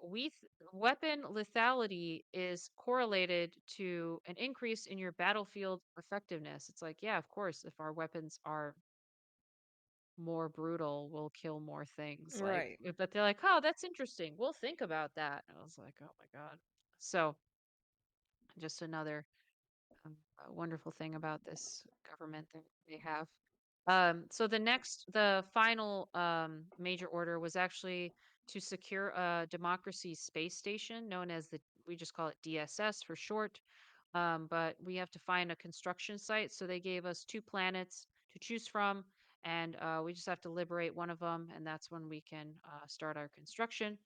weapon lethality is correlated to an increase in your battlefield effectiveness." It's like, yeah, of course, if our weapons are more brutal, we'll kill more things. Like, Right. but they're like, "Oh, that's interesting. We'll think about that." And I was like, "Oh my God." So, just another wonderful thing about this government that they have. So the final major order was actually to secure a democracy space station known as we just call it DSS for short. But we have to find a construction site. So they gave us two planets to choose from, and we just have to liberate one of them, and that's when we can start our construction.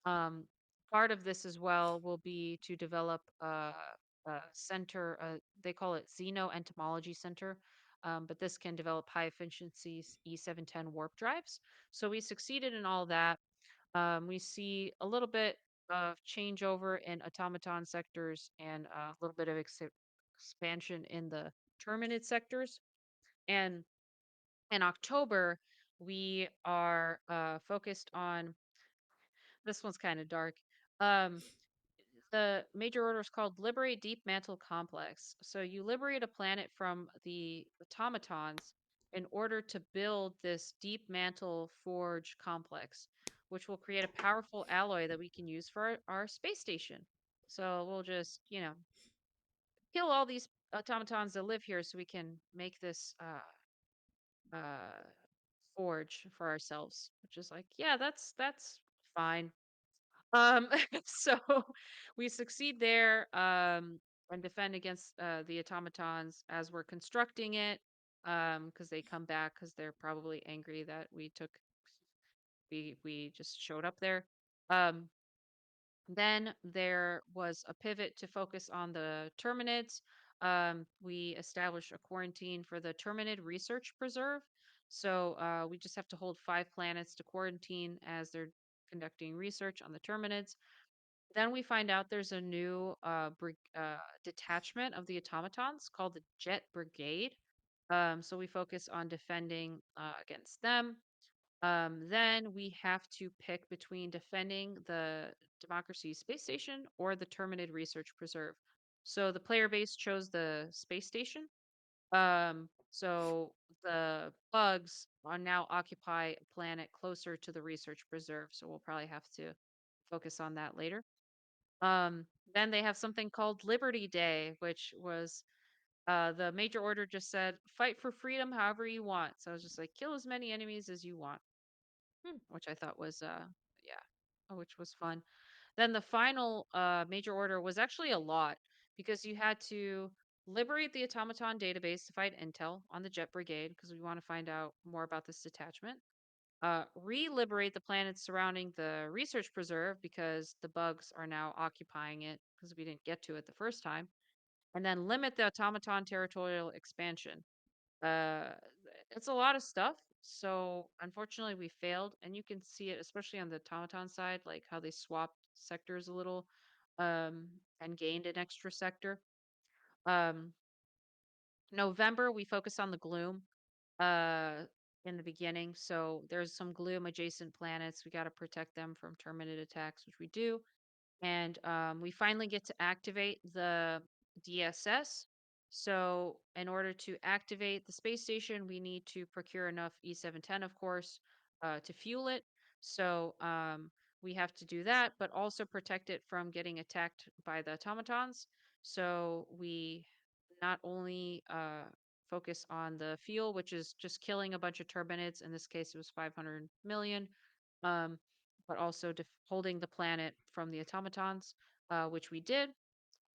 Um, Part of this as well will be to develop a center. They call it Xeno Entomology Center, but this can develop high efficiency E710 warp drives. So we succeeded in all that. We see a little bit of changeover in automaton sectors and a little bit of expansion in the Terminid sectors. And in October, we are focused on this one's kind of dark. Um, the major order is called Liberate Deep Mantle Complex. So you liberate a planet from the automatons in order to build this deep mantle forge complex, which will create a powerful alloy that we can use for our space station. So we'll just, kill all these automatons that live here so we can make this uh, forge for ourselves, which is like, yeah, that's fine. Um, so we succeed there and defend against the automatons as we're constructing it. Because they come back because they're probably angry that we just showed up there. Um, then there was a pivot to focus on the Terminids. We established a quarantine for the Terminid Research Preserve. So we just have to hold 5 planets to quarantine as they're conducting research on the Terminids. Then we find out there's a new detachment of the automatons called the Jet Brigade. So we focus on defending against them. Then we have to pick between defending the Democracy Space Station or the Terminid Research Preserve. So the player base chose the space station. So the bugs are now occupy a planet closer to the research preserve. So we'll probably have to focus on that later. Um, then they have something called Liberty Day, which was the major order just said, fight for freedom however you want. So I was just like, kill as many enemies as you want, which I thought was, yeah, which was fun. Then the final major order was actually a lot because you had to liberate the automaton database to fight intel on the Jet Brigade because we want to find out more about this detachment. Re-liberate the planets surrounding the research preserve because the bugs are now occupying it because we didn't get to it the first time, and then limit the automaton territorial expansion. Uh, it's a lot of stuff. So unfortunately, we failed, and you can see it especially on the automaton side, like how they swapped sectors a little, and gained an extra sector. Um, November, we focus on the gloom uh in the beginning. So there's some gloom adjacent planets. We got to protect them from Terminid attacks, which we do. And we finally get to activate the DSS. So in order to activate the space station, we need to procure enough E710, of course, to fuel it. So we have to do that, but also protect it from getting attacked by the automatons. So we not only focus on the fuel, which is just killing a bunch of turbinates. In this case, it was 500 million. Um, but also holding the planet from the automatons, which we did.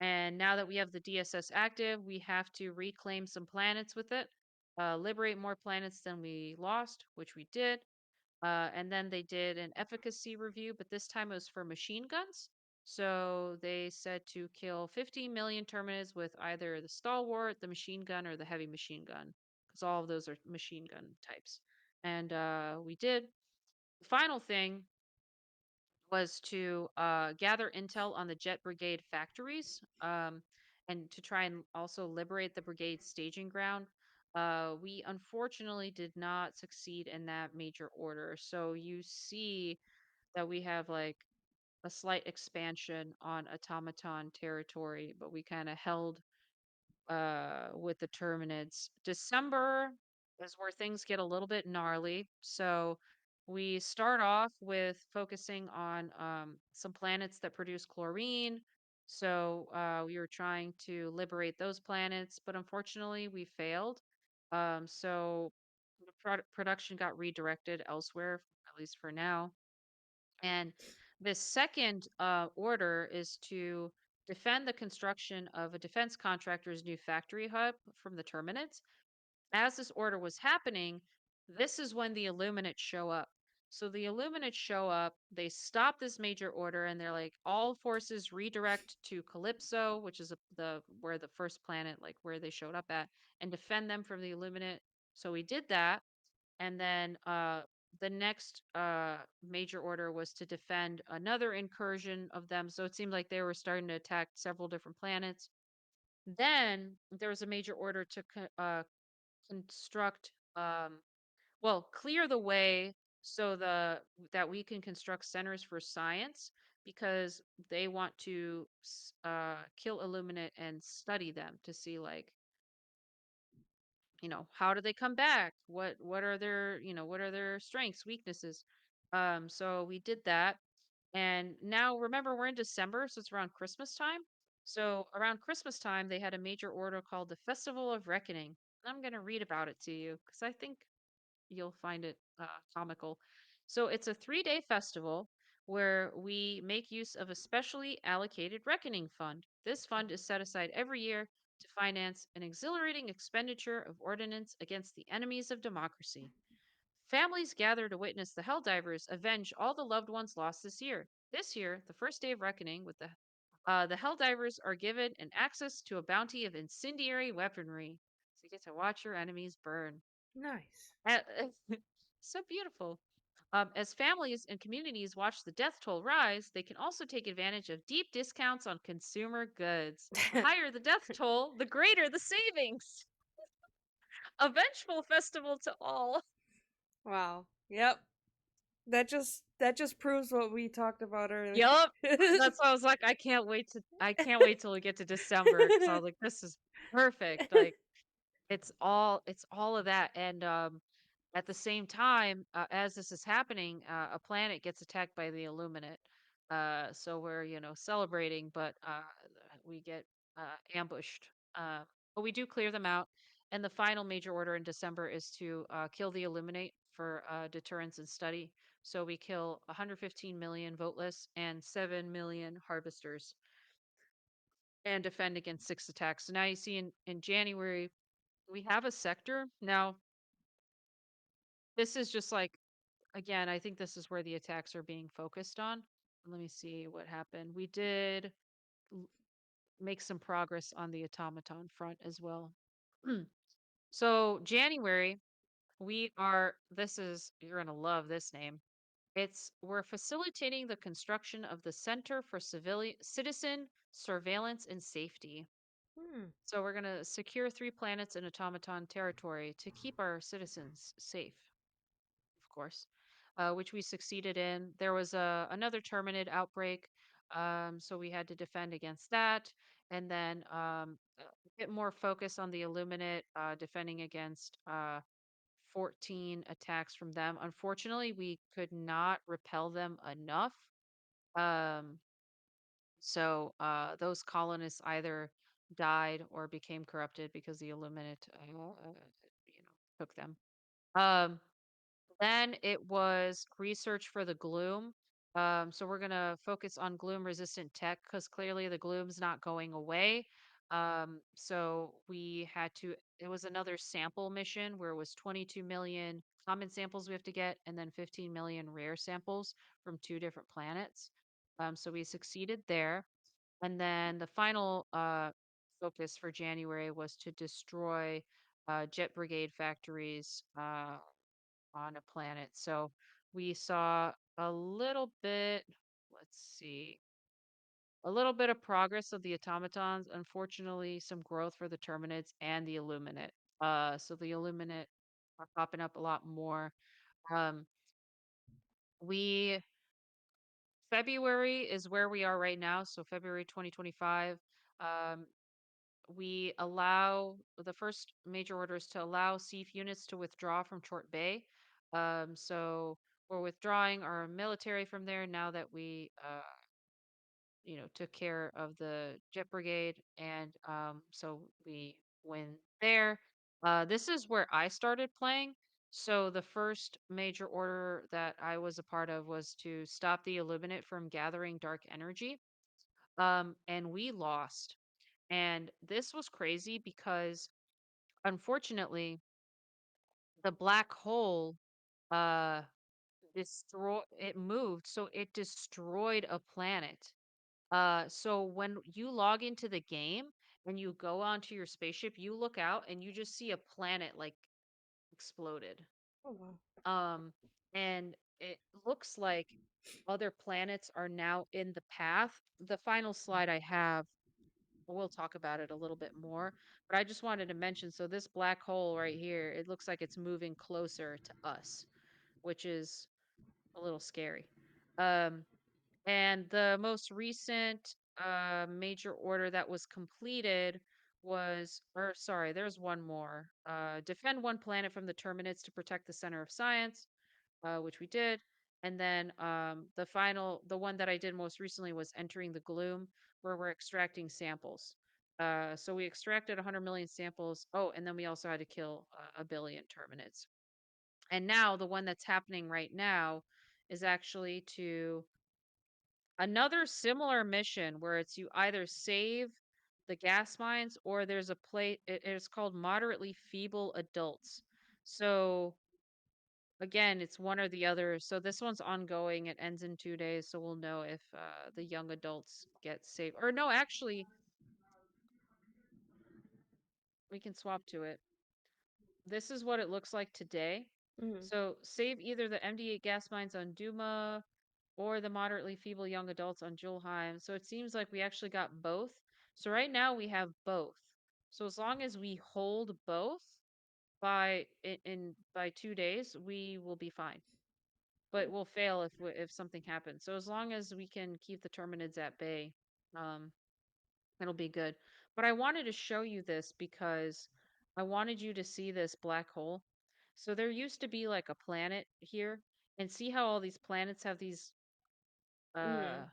And now that we have the DSS active, we have to reclaim some planets with it, liberate more planets than we lost, which we did. And then they did an efficacy review, but this time it was for machine guns. So they said to kill 15 million Terminids with either the Stalwart, the machine gun, or the heavy machine gun, because all of those are machine gun types. And we did. The final thing was to gather intel on the Jet Brigade factories and to try and also liberate the brigade staging ground. We unfortunately did not succeed in that major order. So you see that we have like a slight expansion on automaton territory, but we kind of held with the Terminids. December is where things get a little bit gnarly. So we start off with focusing on some planets that produce chlorine. So we were trying to liberate those planets, but unfortunately we failed. So the production got redirected elsewhere, at least for now. And the second order is to defend the construction of a defense contractor's new factory hub from the Terminids. As this order was happening, this is when the Illuminates show up. So the Illuminates show up, they stop this major order, and they're like, all forces redirect to Calypso, which is the where the first planet, like where they showed up at, and defend them from the Illuminate. So we did that, and then the next major order was to defend another incursion of them. So it seemed like they were starting to attack several different planets. Then there was a major order to construct, well, clear the way so that we can construct centers for science because they want to kill Illuminate and study them to see like how do they come back, what are their what are their strengths, weaknesses. So we did that, and now remember we're in December, so it's around Christmas time. So around Christmas time they had a major order called the Festival of Reckoning. I'm going to read about it to you because I think you'll find it comical. So it's a 3-day festival where we make use of a specially allocated reckoning fund. This fund is set aside every year to finance an exhilarating expenditure of ordnance against the enemies of democracy. Families gather to witness the Helldivers avenge all the loved ones lost this year. This year, the first day of reckoning with the Helldivers are given an access to a bounty of incendiary weaponry. So you get to watch your enemies burn. Nice. Uh, so beautiful. As families and communities watch the death toll rise, they can also take advantage of deep discounts on consumer goods. The higher the death toll, the greater the savings. A vengeful festival to all. Wow. Yep. That just proves what we talked about earlier. Yup. That's why I was like, I can't wait till we get to December because I was like, this is perfect. Like it's all of that. And at the same time, as this is happening, a planet gets attacked by the Illuminate. So we're, celebrating, but we get ambushed. But we do clear them out. And the final major order in December is to kill the Illuminate for deterrence and study. So we kill 115 million voteless and 7 million harvesters and defend against 6 attacks. So now you see in January, we have a sector. Now, this is just like, again, I think this is where the attacks are being focused on. Let me see what happened. We did l- make some progress on the automaton front as well. So, January, you're going to love this name. We're facilitating the construction of the Center for Citizen Surveillance and Safety. Hmm. So, we're going to secure 3 planets in automaton territory to keep our citizens safe, of course, which we succeeded in. There was another Terminid outbreak, so we had to defend against that. And then a bit more focus on the Illuminate, defending against 14 attacks from them. Unfortunately, we could not repel them enough. Um, so those colonists either died or became corrupted because the Illuminate, took them. Um, Then it was research for the gloom. So we're going to focus on gloom resistant tech because clearly the gloom's not going away. So it was another sample mission where it was 22 million common samples we have to get and then 15 million rare samples from 2 different planets. So we succeeded there. And then the final focus for January was to destroy jet brigade factories on a planet. So we saw a little bit, let's see, a little bit of progress of the automatons. Unfortunately, some growth for the Terminids and the Illuminate. So the Illuminate are popping up a lot more. Um, we February is where we are right now. So February 2025. Um, we allow the first major order is to allow SEAF units to withdraw from Chort Bay. So we're withdrawing our military from there now that we took care of the jet brigade, and so we went there. This is where I started playing. So the first major order that I was a part of was to stop the Illuminate from gathering dark energy. And we lost. And this was crazy because unfortunately, the black hole uh it moved, so it destroyed a planet. So when you log into the game and you go onto your spaceship, you look out and you just see a planet like exploded. Oh wow. Um, and it looks like other planets are now in the path. The final slide I have, we'll talk about it a little bit more, but I just wanted to mention, so this black hole right here, it looks like it's moving closer to us, which is a little scary. Um, And the most recent major order that was completed was, or sorry, there's one more. Defend one planet from the Terminids to protect the center of science, which we did. And then the one that I did most recently was entering the gloom, where we're extracting samples. So we extracted 100 million samples. Oh, and then we also had to kill a billion Terminids. And now the one that's happening right now is actually to another similar mission where it's you either save the gas mines or there's a plate. It's called moderately feeble adults. So again, it's one or the other. So this one's ongoing. It ends in 2 days. So we'll know if the young adults get saved. Or no, actually, we can swap to it. This is what it looks like today. Mm-hmm. So save either the MD8 gas mines on Duma or the moderately feeble young adults on Julheim. So it seems like we actually got both. So right now we have both. So as long as we hold both by 2 days, we will be fine. But we'll fail if something happens. So as long as we can keep the Terminids at bay, um, it'll be good. But I wanted to show you this because I wanted you to see this black hole. So there used to be like a planet here, and see how all these planets have these Mm-hmm. uh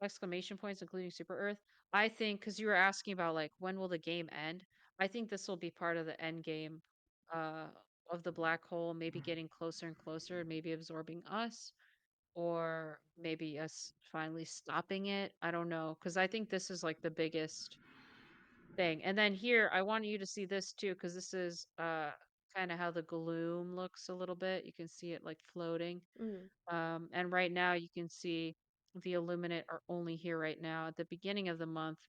exclamation points, including Super Earth. I think because you were asking about like when will the game end, I think this will be part of the end game uh, of the black hole, maybe getting closer and closer, and maybe absorbing us, or maybe us finally stopping it. I don't know, because I think this is like the biggest thing. And then here, I want you to see this too, because this is kind of how the gloom looks a little bit. You can see it like floating. Mm-hmm. And right now you can see the Illuminate are only here right now. At the beginning of the month,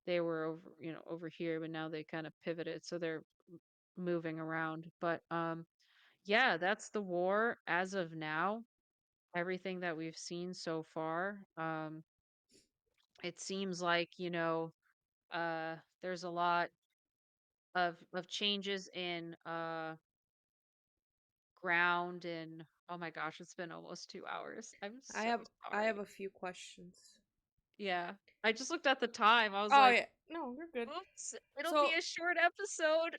they were over here, but now they kind of pivoted, so they're moving around. But yeah, that's the war as of now. Everything that we've seen so far. It seems like, there's a lot of changes in ground and oh my gosh, it's been almost 2 hours. I'm I so have I have sorry. a few questions. Yeah. I just looked at the time. I was Oh like, yeah, no, you're good. oops, it'll be So a short episode.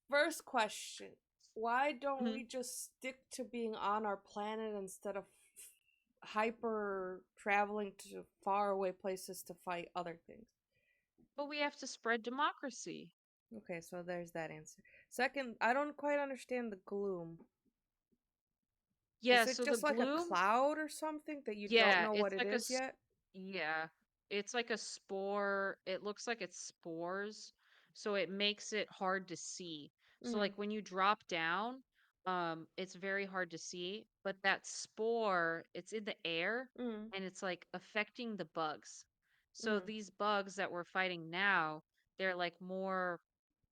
first question: why don't we Mhm. just stick to being on our planet instead of hyper traveling to far away places to fight other things? But we have to spread democracy. Okay, so there's that answer. Second, I don't quite understand the gloom. Yeah, Is it so the just like a gloom, cloud or something that you don't yeah, know what it's it like a is yet? yeah, it's like a spore. It looks like it's spores, so it makes it hard to see. So Mm, like when you drop down, it's very hard to see, but that spore, it's in the air mm, and it's like affecting the bugs. So mm, these bugs that we're fighting now, they're like more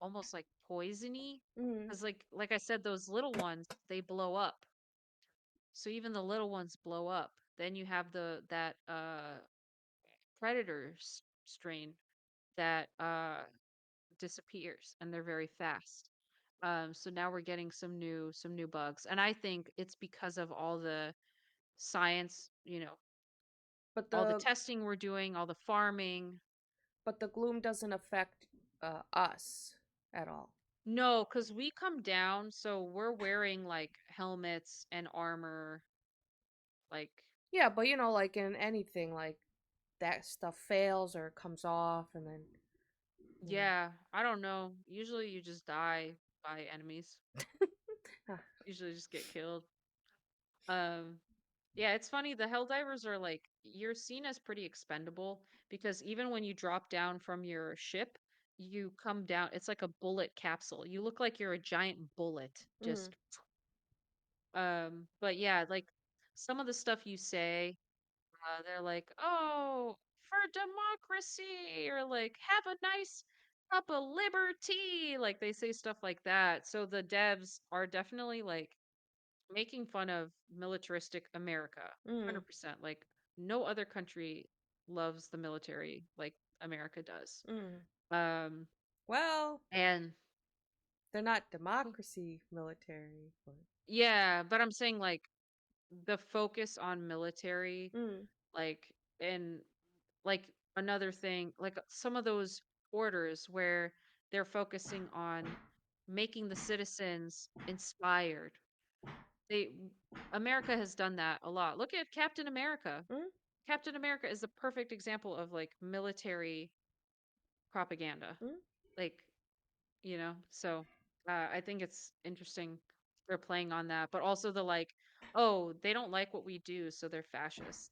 almost like poisony mm, because like I said, those little ones, they blow up. So even the little ones blow up. Then you have the that predator strain that disappears, and they're very fast. So now we're getting some new bugs, and I think it's because of all the science, But all the the testing we're doing, all the farming. but the gloom doesn't affect us at all. No, because we come down, so we're wearing like helmets and armor, like Yeah, but like in anything, like that stuff fails or comes off, and then you know. yeah, I don't know. Usually you just die by enemies. Huh. Usually just get killed. Um, yeah, it's funny. The Helldivers are like, you're seen as pretty expendable because even when you drop down from your ship, you come down. It's like a bullet capsule. You look like you're a giant bullet. Mm, But yeah, like some of the stuff you say, they're like, oh, for democracy, or like, have a nice cup of liberty. Like they say stuff like that. So the devs are definitely like making fun of militaristic America, mm, 100%. Like no other country loves the military like America does. mm. Um, Well, and they're not democracy military, but yeah, but I'm saying like the focus on military, mm, like, and like another thing, like some of those orders where they're focusing on making the citizens inspired. They America has done that a lot. Look at Captain America. mm, Captain America is the perfect example of like military propaganda. mm. Like, so I think it's interesting they're playing on that, but also the like, oh, they don't like what we do, so they're fascists.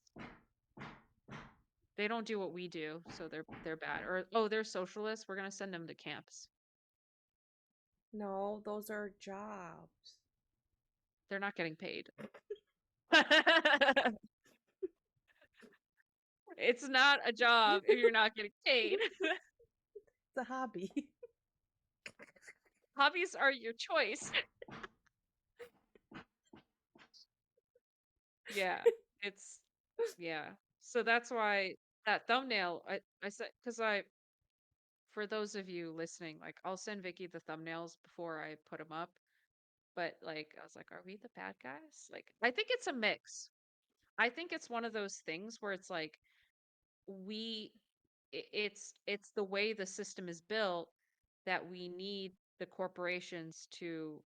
They don't do what we do, so they're bad. Or oh, they're socialists. We're gonna send them to camps. No, those are jobs. They're not getting paid. It's not a job if you're not getting paid. It's a hobby. Hobbies are your choice. Yeah, it's yeah. So that's why that thumbnail I said because I for those of you listening, like I'll send Vicky the thumbnails before I put them up. But like I was like, are we the bad guys? Like I think it's a mix. I think it's one of those things where it's like we it's the way the system is built that we need the corporations to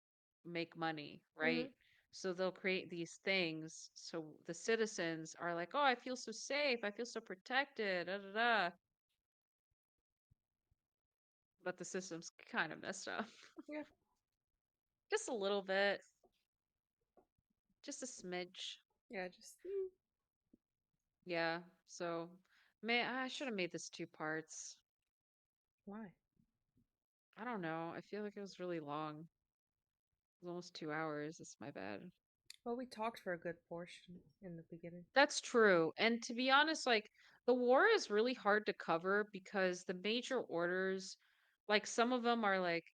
make money, Mm, right? So they'll create these things so the citizens are like, oh, I feel so safe, I feel so protected, da, da, da. But the system's kind of messed up. yeah, Just a little bit, just a smidge. yeah, just Yeah. So man, I should have made this two parts. why? I don't know, I feel like it was really long. It was almost 2 hours. It's my bad. Well, we talked for a good portion in the beginning. That's true. And to be honest, like the war is really hard to cover because the major orders, like some of them are like,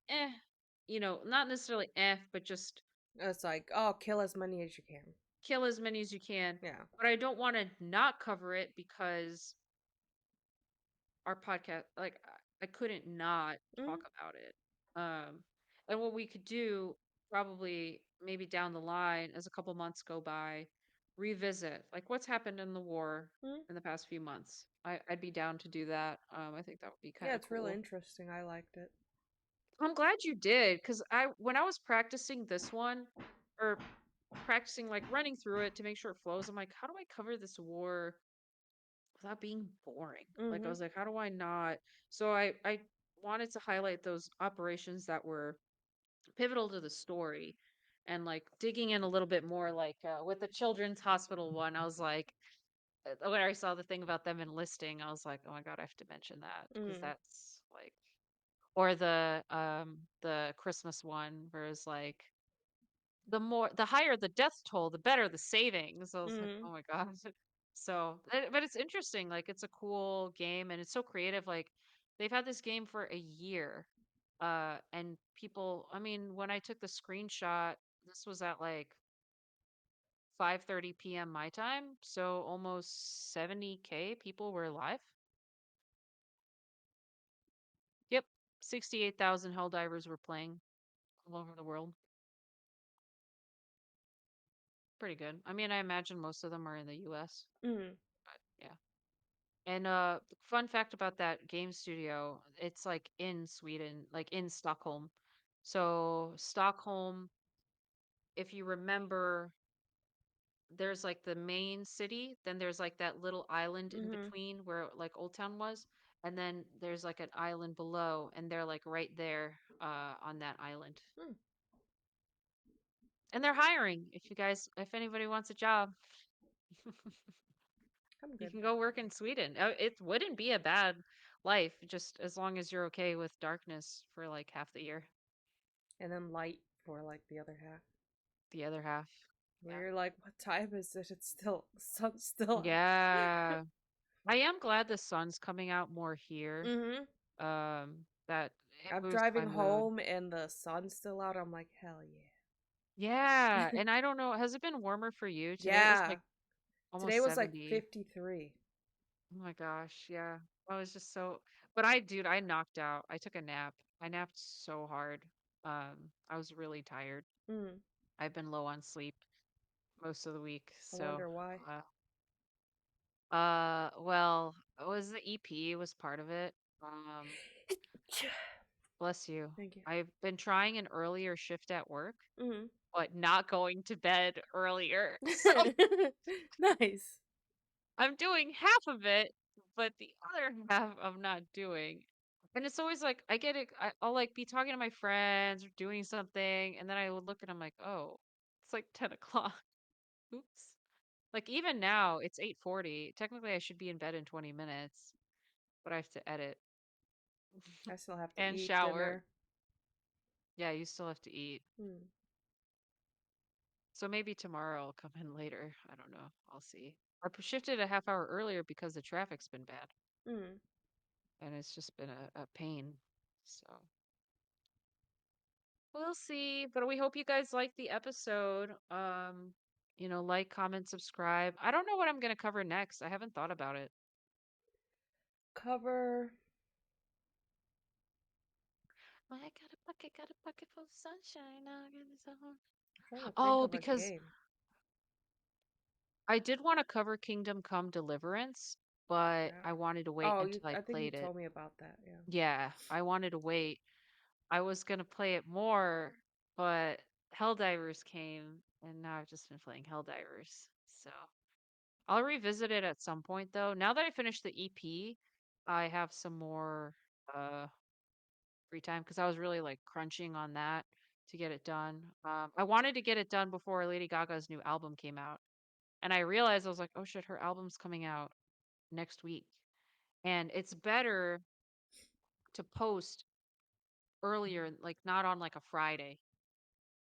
not necessarily but just It's like, oh, kill as many as you can. kill as many as you can. Yeah. But I don't want to not cover it because our podcast, like I couldn't not Mm, talk about it. Um, and what we could do probably maybe down the line as a couple months go by, revisit like what's happened in the war mm. in the past few months. I'd be down to do that. I think that would be kind Yeah, of it's really cool. interesting. I liked it. I'm glad you did because when I was practicing this one or practicing like running through it to make sure it flows, I'm like, how do I cover this war without being boring? Like I Mm-hmm. was like, how do I not? So I wanted to highlight those operations that were pivotal to the story and like digging in a little bit more like with the children's hospital one, I was like when I saw the thing about them enlisting, I was like, oh my god, I have to mention that because Mm, that's like or the Christmas one where it's like the higher the death toll, the better the savings. I was like, mm, oh my god. So, but it's interesting. Like, it's a cool game and it's so creative. Like, they've had this game for a year. And people, I mean, when I took the screenshot, this was at like 5:30 p.m. my time, so almost 70K people were live. Yep, 68,000 Helldivers were playing. all over the world. Pretty good. I mean, I imagine most of them are in the US, Mm. but yeah. And fun fact about that game studio, it's like in Sweden, like in Stockholm. So Stockholm, if you remember, there's like the main city, then there's like that little island in Mhm. between where like Old Town was, and then there's like an island below, and they're like right there on that island. Mm. And they're hiring if anybody wants a job. I'm You good. can go work in Sweden. It wouldn't be a bad life just as long as you're okay with darkness for like half the year, And then light for like the other half. the other half. Where Yeah. you're like, what time is it? It's still the sun's still out. Yeah. I am glad the sun's coming out more here. Mhm. That it I'm boosts driving my mood. home and the sun's still out. I'm like, hell Yeah. yeah. And I don't know, has it been warmer for you? Today it was Yeah. like almost Today was like 70. 53. Oh my gosh, yeah. I was just so, but I knocked out. I took a nap. I napped so hard. I was really tired. Mm. I've been low on sleep most of the week. I So, wonder why. uh, well, it was the EP was part of it. Um, Bless you. Thank you. I've been trying an earlier shift at work, Mm. but not going to bed earlier. So Nice. I'm doing half of it, but the other half I'm not doing. And it's always like I'll like be talking to my friends or doing something, and then I would look and I'm like, oh, it's like 10 o'clock. Oops. Like even now, it's 8:40. Technically, I should be in bed in 20 minutes, but I have to edit I still have to and eat shower. dinner. Yeah, you still have to eat. Mm. So maybe tomorrow I'll come in later. I don't know. I'll see. Shifted a half hour earlier because the traffic's been bad Mm. and it's just been a pain. So we'll see. But we hope you guys like the episode. Like, comment, subscribe. I don't know what I'm gonna cover next. I haven't thought about it. Cover. I got a bucket full of sunshine. Now I got this on. I'm trying to think Oh, of a because game. I did want to cover Kingdom Come Deliverance, but Yeah. I wanted to wait Oh, you. until I I think you played it. told me about that. Yeah. Yeah, I wanted to wait. I was gonna play it more, but Helldivers came, and now I've just been playing Helldivers. So I'll revisit it at some point, though. Now that I finished the EP, I have some more uh free time because I was really like crunching on that to get it done. I wanted to get it done before Lady Gaga's new album came out, and I realized I was like, oh shit, her album's coming out next week, and it's better to post earlier, like not on like a Friday.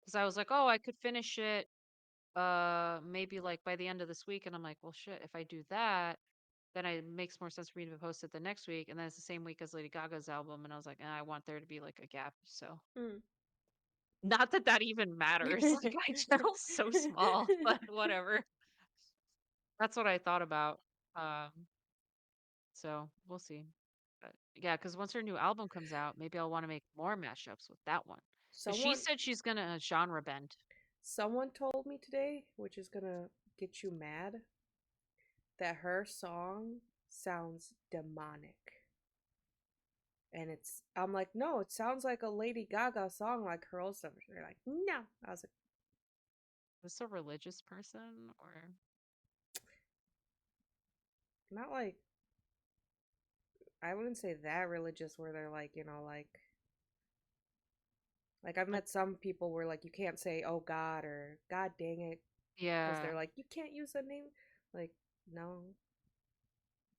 Because I was like, oh, I could finish it maybe like by the end of this week. And I'm like, well, shit, if I do that, then it makes more sense for me to post it the next week. And then it's the same week as Lady Gaga's album. And I was like, I want there to be like a gap. So Mm. not that that even matters. Like my channel's so small, but whatever. That's what I thought about. So we'll see. But yeah, because once her new album comes out, maybe I'll want to make more mashups with that one. Because she someone. said she's gonna genre bend. Someone told me today, which is gonna get you mad, that her song sounds demonic. And it's, I'm like, no, it sounds like a Lady Gaga song, like her old stuff. They're like, no. I was like, Is this a religious person or not like, I wouldn't say that religious where they're like, like I've like met some people where like you can't say, oh God, or God dang it, because yeah, they're like, you can't use a name. Like, no.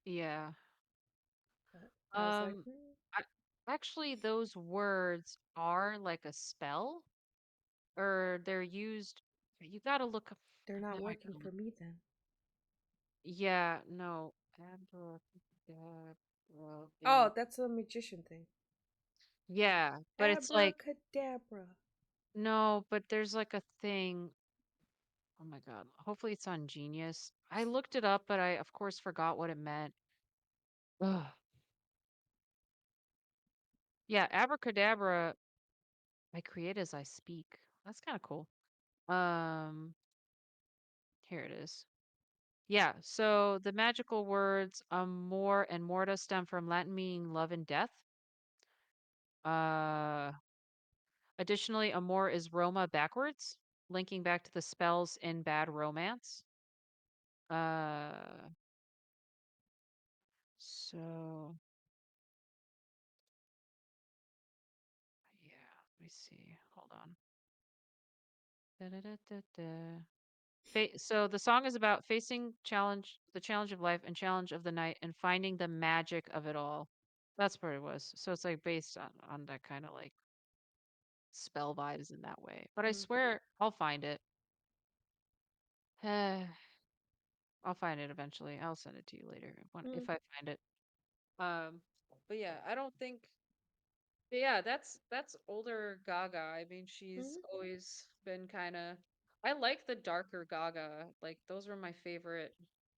yeah. But I was like, Um I, Actually those words are like a spell or they're used you gotta look up they're now not I working gotta for look. me then. Yeah, no. Abracadabra, Oh, that's a magician thing. yeah, but it's like Abracadabra. no, but there's like a thing. Oh my God. Hopefully it's on Genius. I looked it up, but I of course forgot what it meant. Ugh. Yeah, abracadabra I create as I speak. That's kind of cool. Um, Here it is. Yeah, so the magical words amor and morta stem from Latin meaning love and death. Uh, Additionally, amor is Roma backwards, linking back to the spells in Bad Romance. Uh, so yeah, let me see. Hold on. Da-da-da-da-da. So the song is about facing the challenge of life and challenge of the night and finding the magic of it all. That's what it was. So it's like based on that kind of like spell vibes in that way. But I Mm. swear I'll find it. I'll find it eventually. I'll send it to you later Mm. if I find it. Um, but yeah, I don't think. But yeah, that's older Gaga. I mean, she's Mm. always been kind of. I like the darker Gaga. Like those were my favorite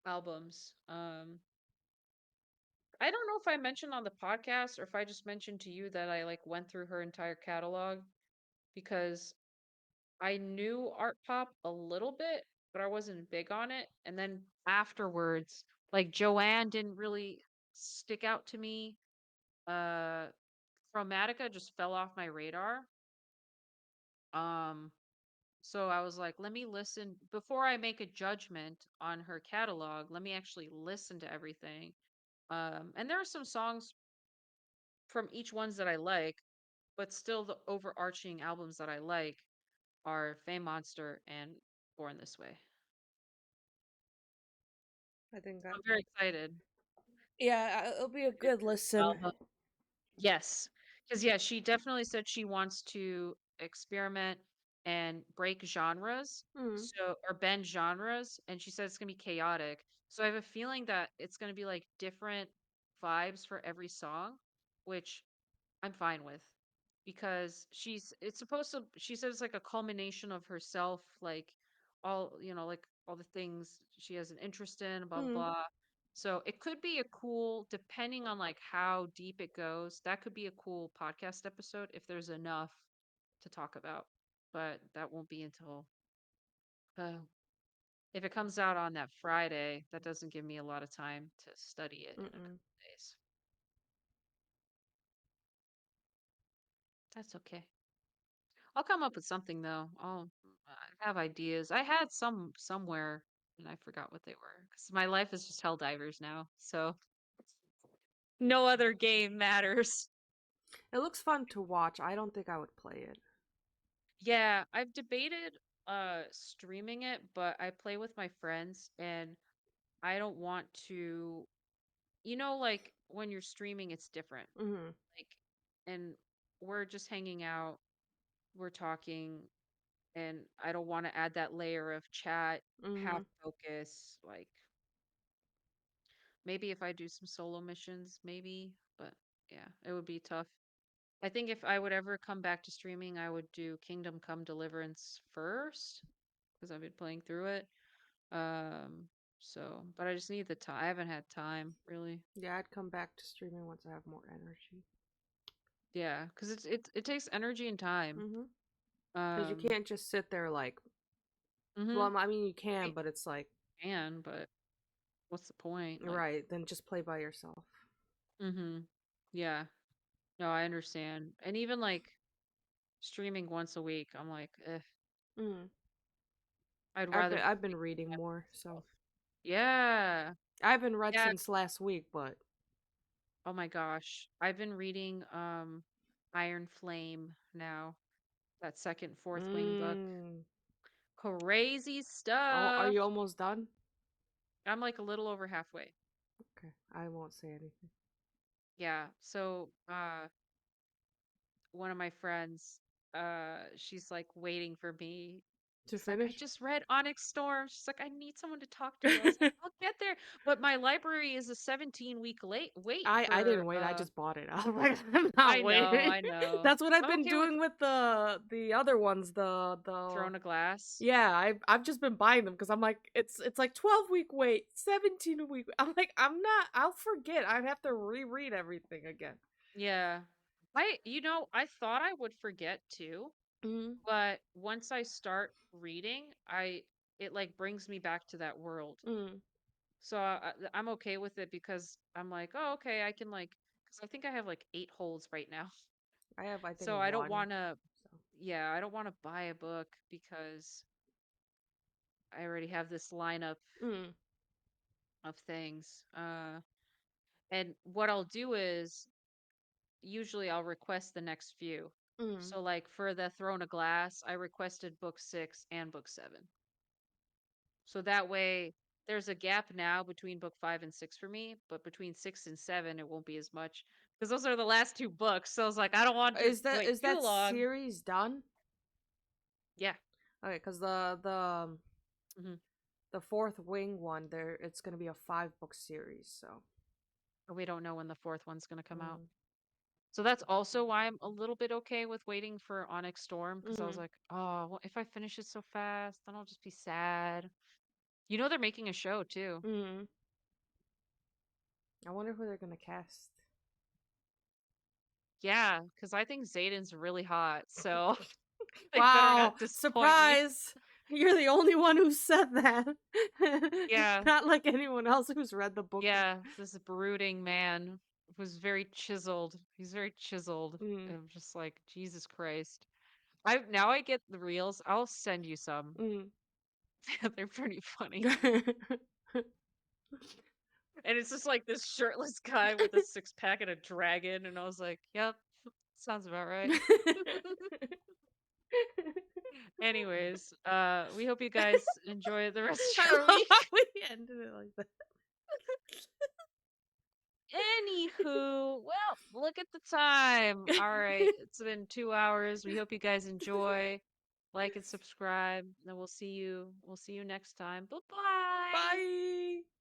albums. I don't know if I mentioned on the podcast or if I just mentioned to you that I like went through her entire catalog because I knew art pop a little bit, but I wasn't big on it. And then afterwards, like Joanne didn't really stick out to me. Uh Chromatica just fell off my radar. Um so I was like, let me listen before I make a judgment on her catalog. Let me actually listen to everything. And there are some songs from each ones that I like, but still the overarching albums that I like are Fame Monster and Born This Way. I think I'm very excited. yeah, it'll be a good listen. Album. Yes. Because, yeah, she definitely said she wants to experiment and break genres. Mm. So, or bend genres. And she said it's going to be chaotic. So, I have a feeling that it's going to be like different vibes for every song, which I'm fine with because it's supposed to she says it's like a culmination of herself, like all, like all the things she has an interest in, blah blah Mm. blah. So it could be a cool, depending on like how deep it goes, that could be a cool podcast episode if there's enough to talk about. But that won't be until uh, if it comes out on that Friday, that doesn't give me a lot of time to study it in a Mm. couple days. That's okay. I'll come up with something though. I have ideas. I had some somewhere and I forgot what they were because my life is just Helldivers now. So no other game matters. It looks fun to watch. I don't think I would play it. Yeah, I've debated streaming it, but I play with my friends and I don't want to, like when you're streaming it's different. Mm. Like and we're just hanging out, we're talking, and I don't want to add that layer of chat, have Mm. focus. Like maybe if I do some solo missions, maybe, but yeah, it would be tough. I think if I would ever come back to streaming, I would do Kingdom Come Deliverance first because I've been playing through it. Um, but I just need the time. I haven't had time really. Yeah, I'd come back to streaming once I have more energy. Yeah, because it takes energy and time. Mm-hmm. Because you Um, can't just sit there like, mm-hmm. well, I mean, you can, I but it's like, can, but what's the point? Like, right, then just play by yourself. mm-hmm. Yeah. No, I understand. And even like streaming once a week, I'm like, Mm. I'd I've rather been just I've been take reading time more, for so myself. Yeah. I haven't read Yeah. since last week, but Oh my gosh. I've been reading Iron Flame now. That second Fourth Wing book. mm. Crazy Oh, are stuff. you almost done? I'm like a little over halfway. Okay, I won't say anything. Yeah. So, one of my friends, she's like waiting for me. To She's like, I finish? just read Onyx Storm. She's like, I need someone to talk to. I was like, I'll get there. But my library is a 17-week late wait I for didn't wait. I just bought it. I was like, I'm not waiting. I know. That's what I've I'm been okay with doing with the other ones. The Throne of Glass. yeah, I've just been buying them because I'm like it's like 12-week wait, 17-week. I'm like I'm not. I'll forget. I'd have to reread everything again. Yeah. I thought I would forget too, Mm, but once I start reading, it like brings me back to that world. mm. So I'm okay with it because I'm like, oh, okay, I can like, because I think I have like 8 holds right now. I have, I think, So I don't one. want to, So. yeah, I don't want to buy a book because I already have this lineup Mm, of things. And what I'll do is usually I'll request the next few. mm. So like for the Throne of Glass, I requested book 6 and book 7. So that way there's a gap now between book 5 and 6 for me, but between 6 and 7 it won't be as much because those are the last 2 books. So I was like, I don't want to wait Is too that long. series done? Yeah. Okay, because Hmm. the fourth wing one there, it's gonna be a 5 book series. So. We don't know when the fourth one's going to come out. Mm, So that's also why I'm a little bit okay with waiting for Onyx Storm because I was mm, like, oh, well, if I finish it so fast, then I'll just be sad. You know they're making a show too. mm. I wonder who they're gonna cast. Yeah, because I think Zayden's really hot, so they better Wow! not disappoint me. Surprise! You're the only one who said that. Yeah, Not like anyone else who's read the book. yeah, this brooding man who's very chiseled. He's very chiseled. Mm, And I'm just like, Jesus Christ. I get the reels. I'll send you some. mm. They're pretty funny. And it's just like this shirtless guy with a 6 pack and a dragon, and I was like, yep, sounds about right. Anyways, we hope you guys enjoy the rest of I your love how week. we ended it like that. Anywho, well, look at the time. All right, it's been 2 hours. We hope you guys enjoy. Like and subscribe, and we'll see you next time. Bye bye. Bye.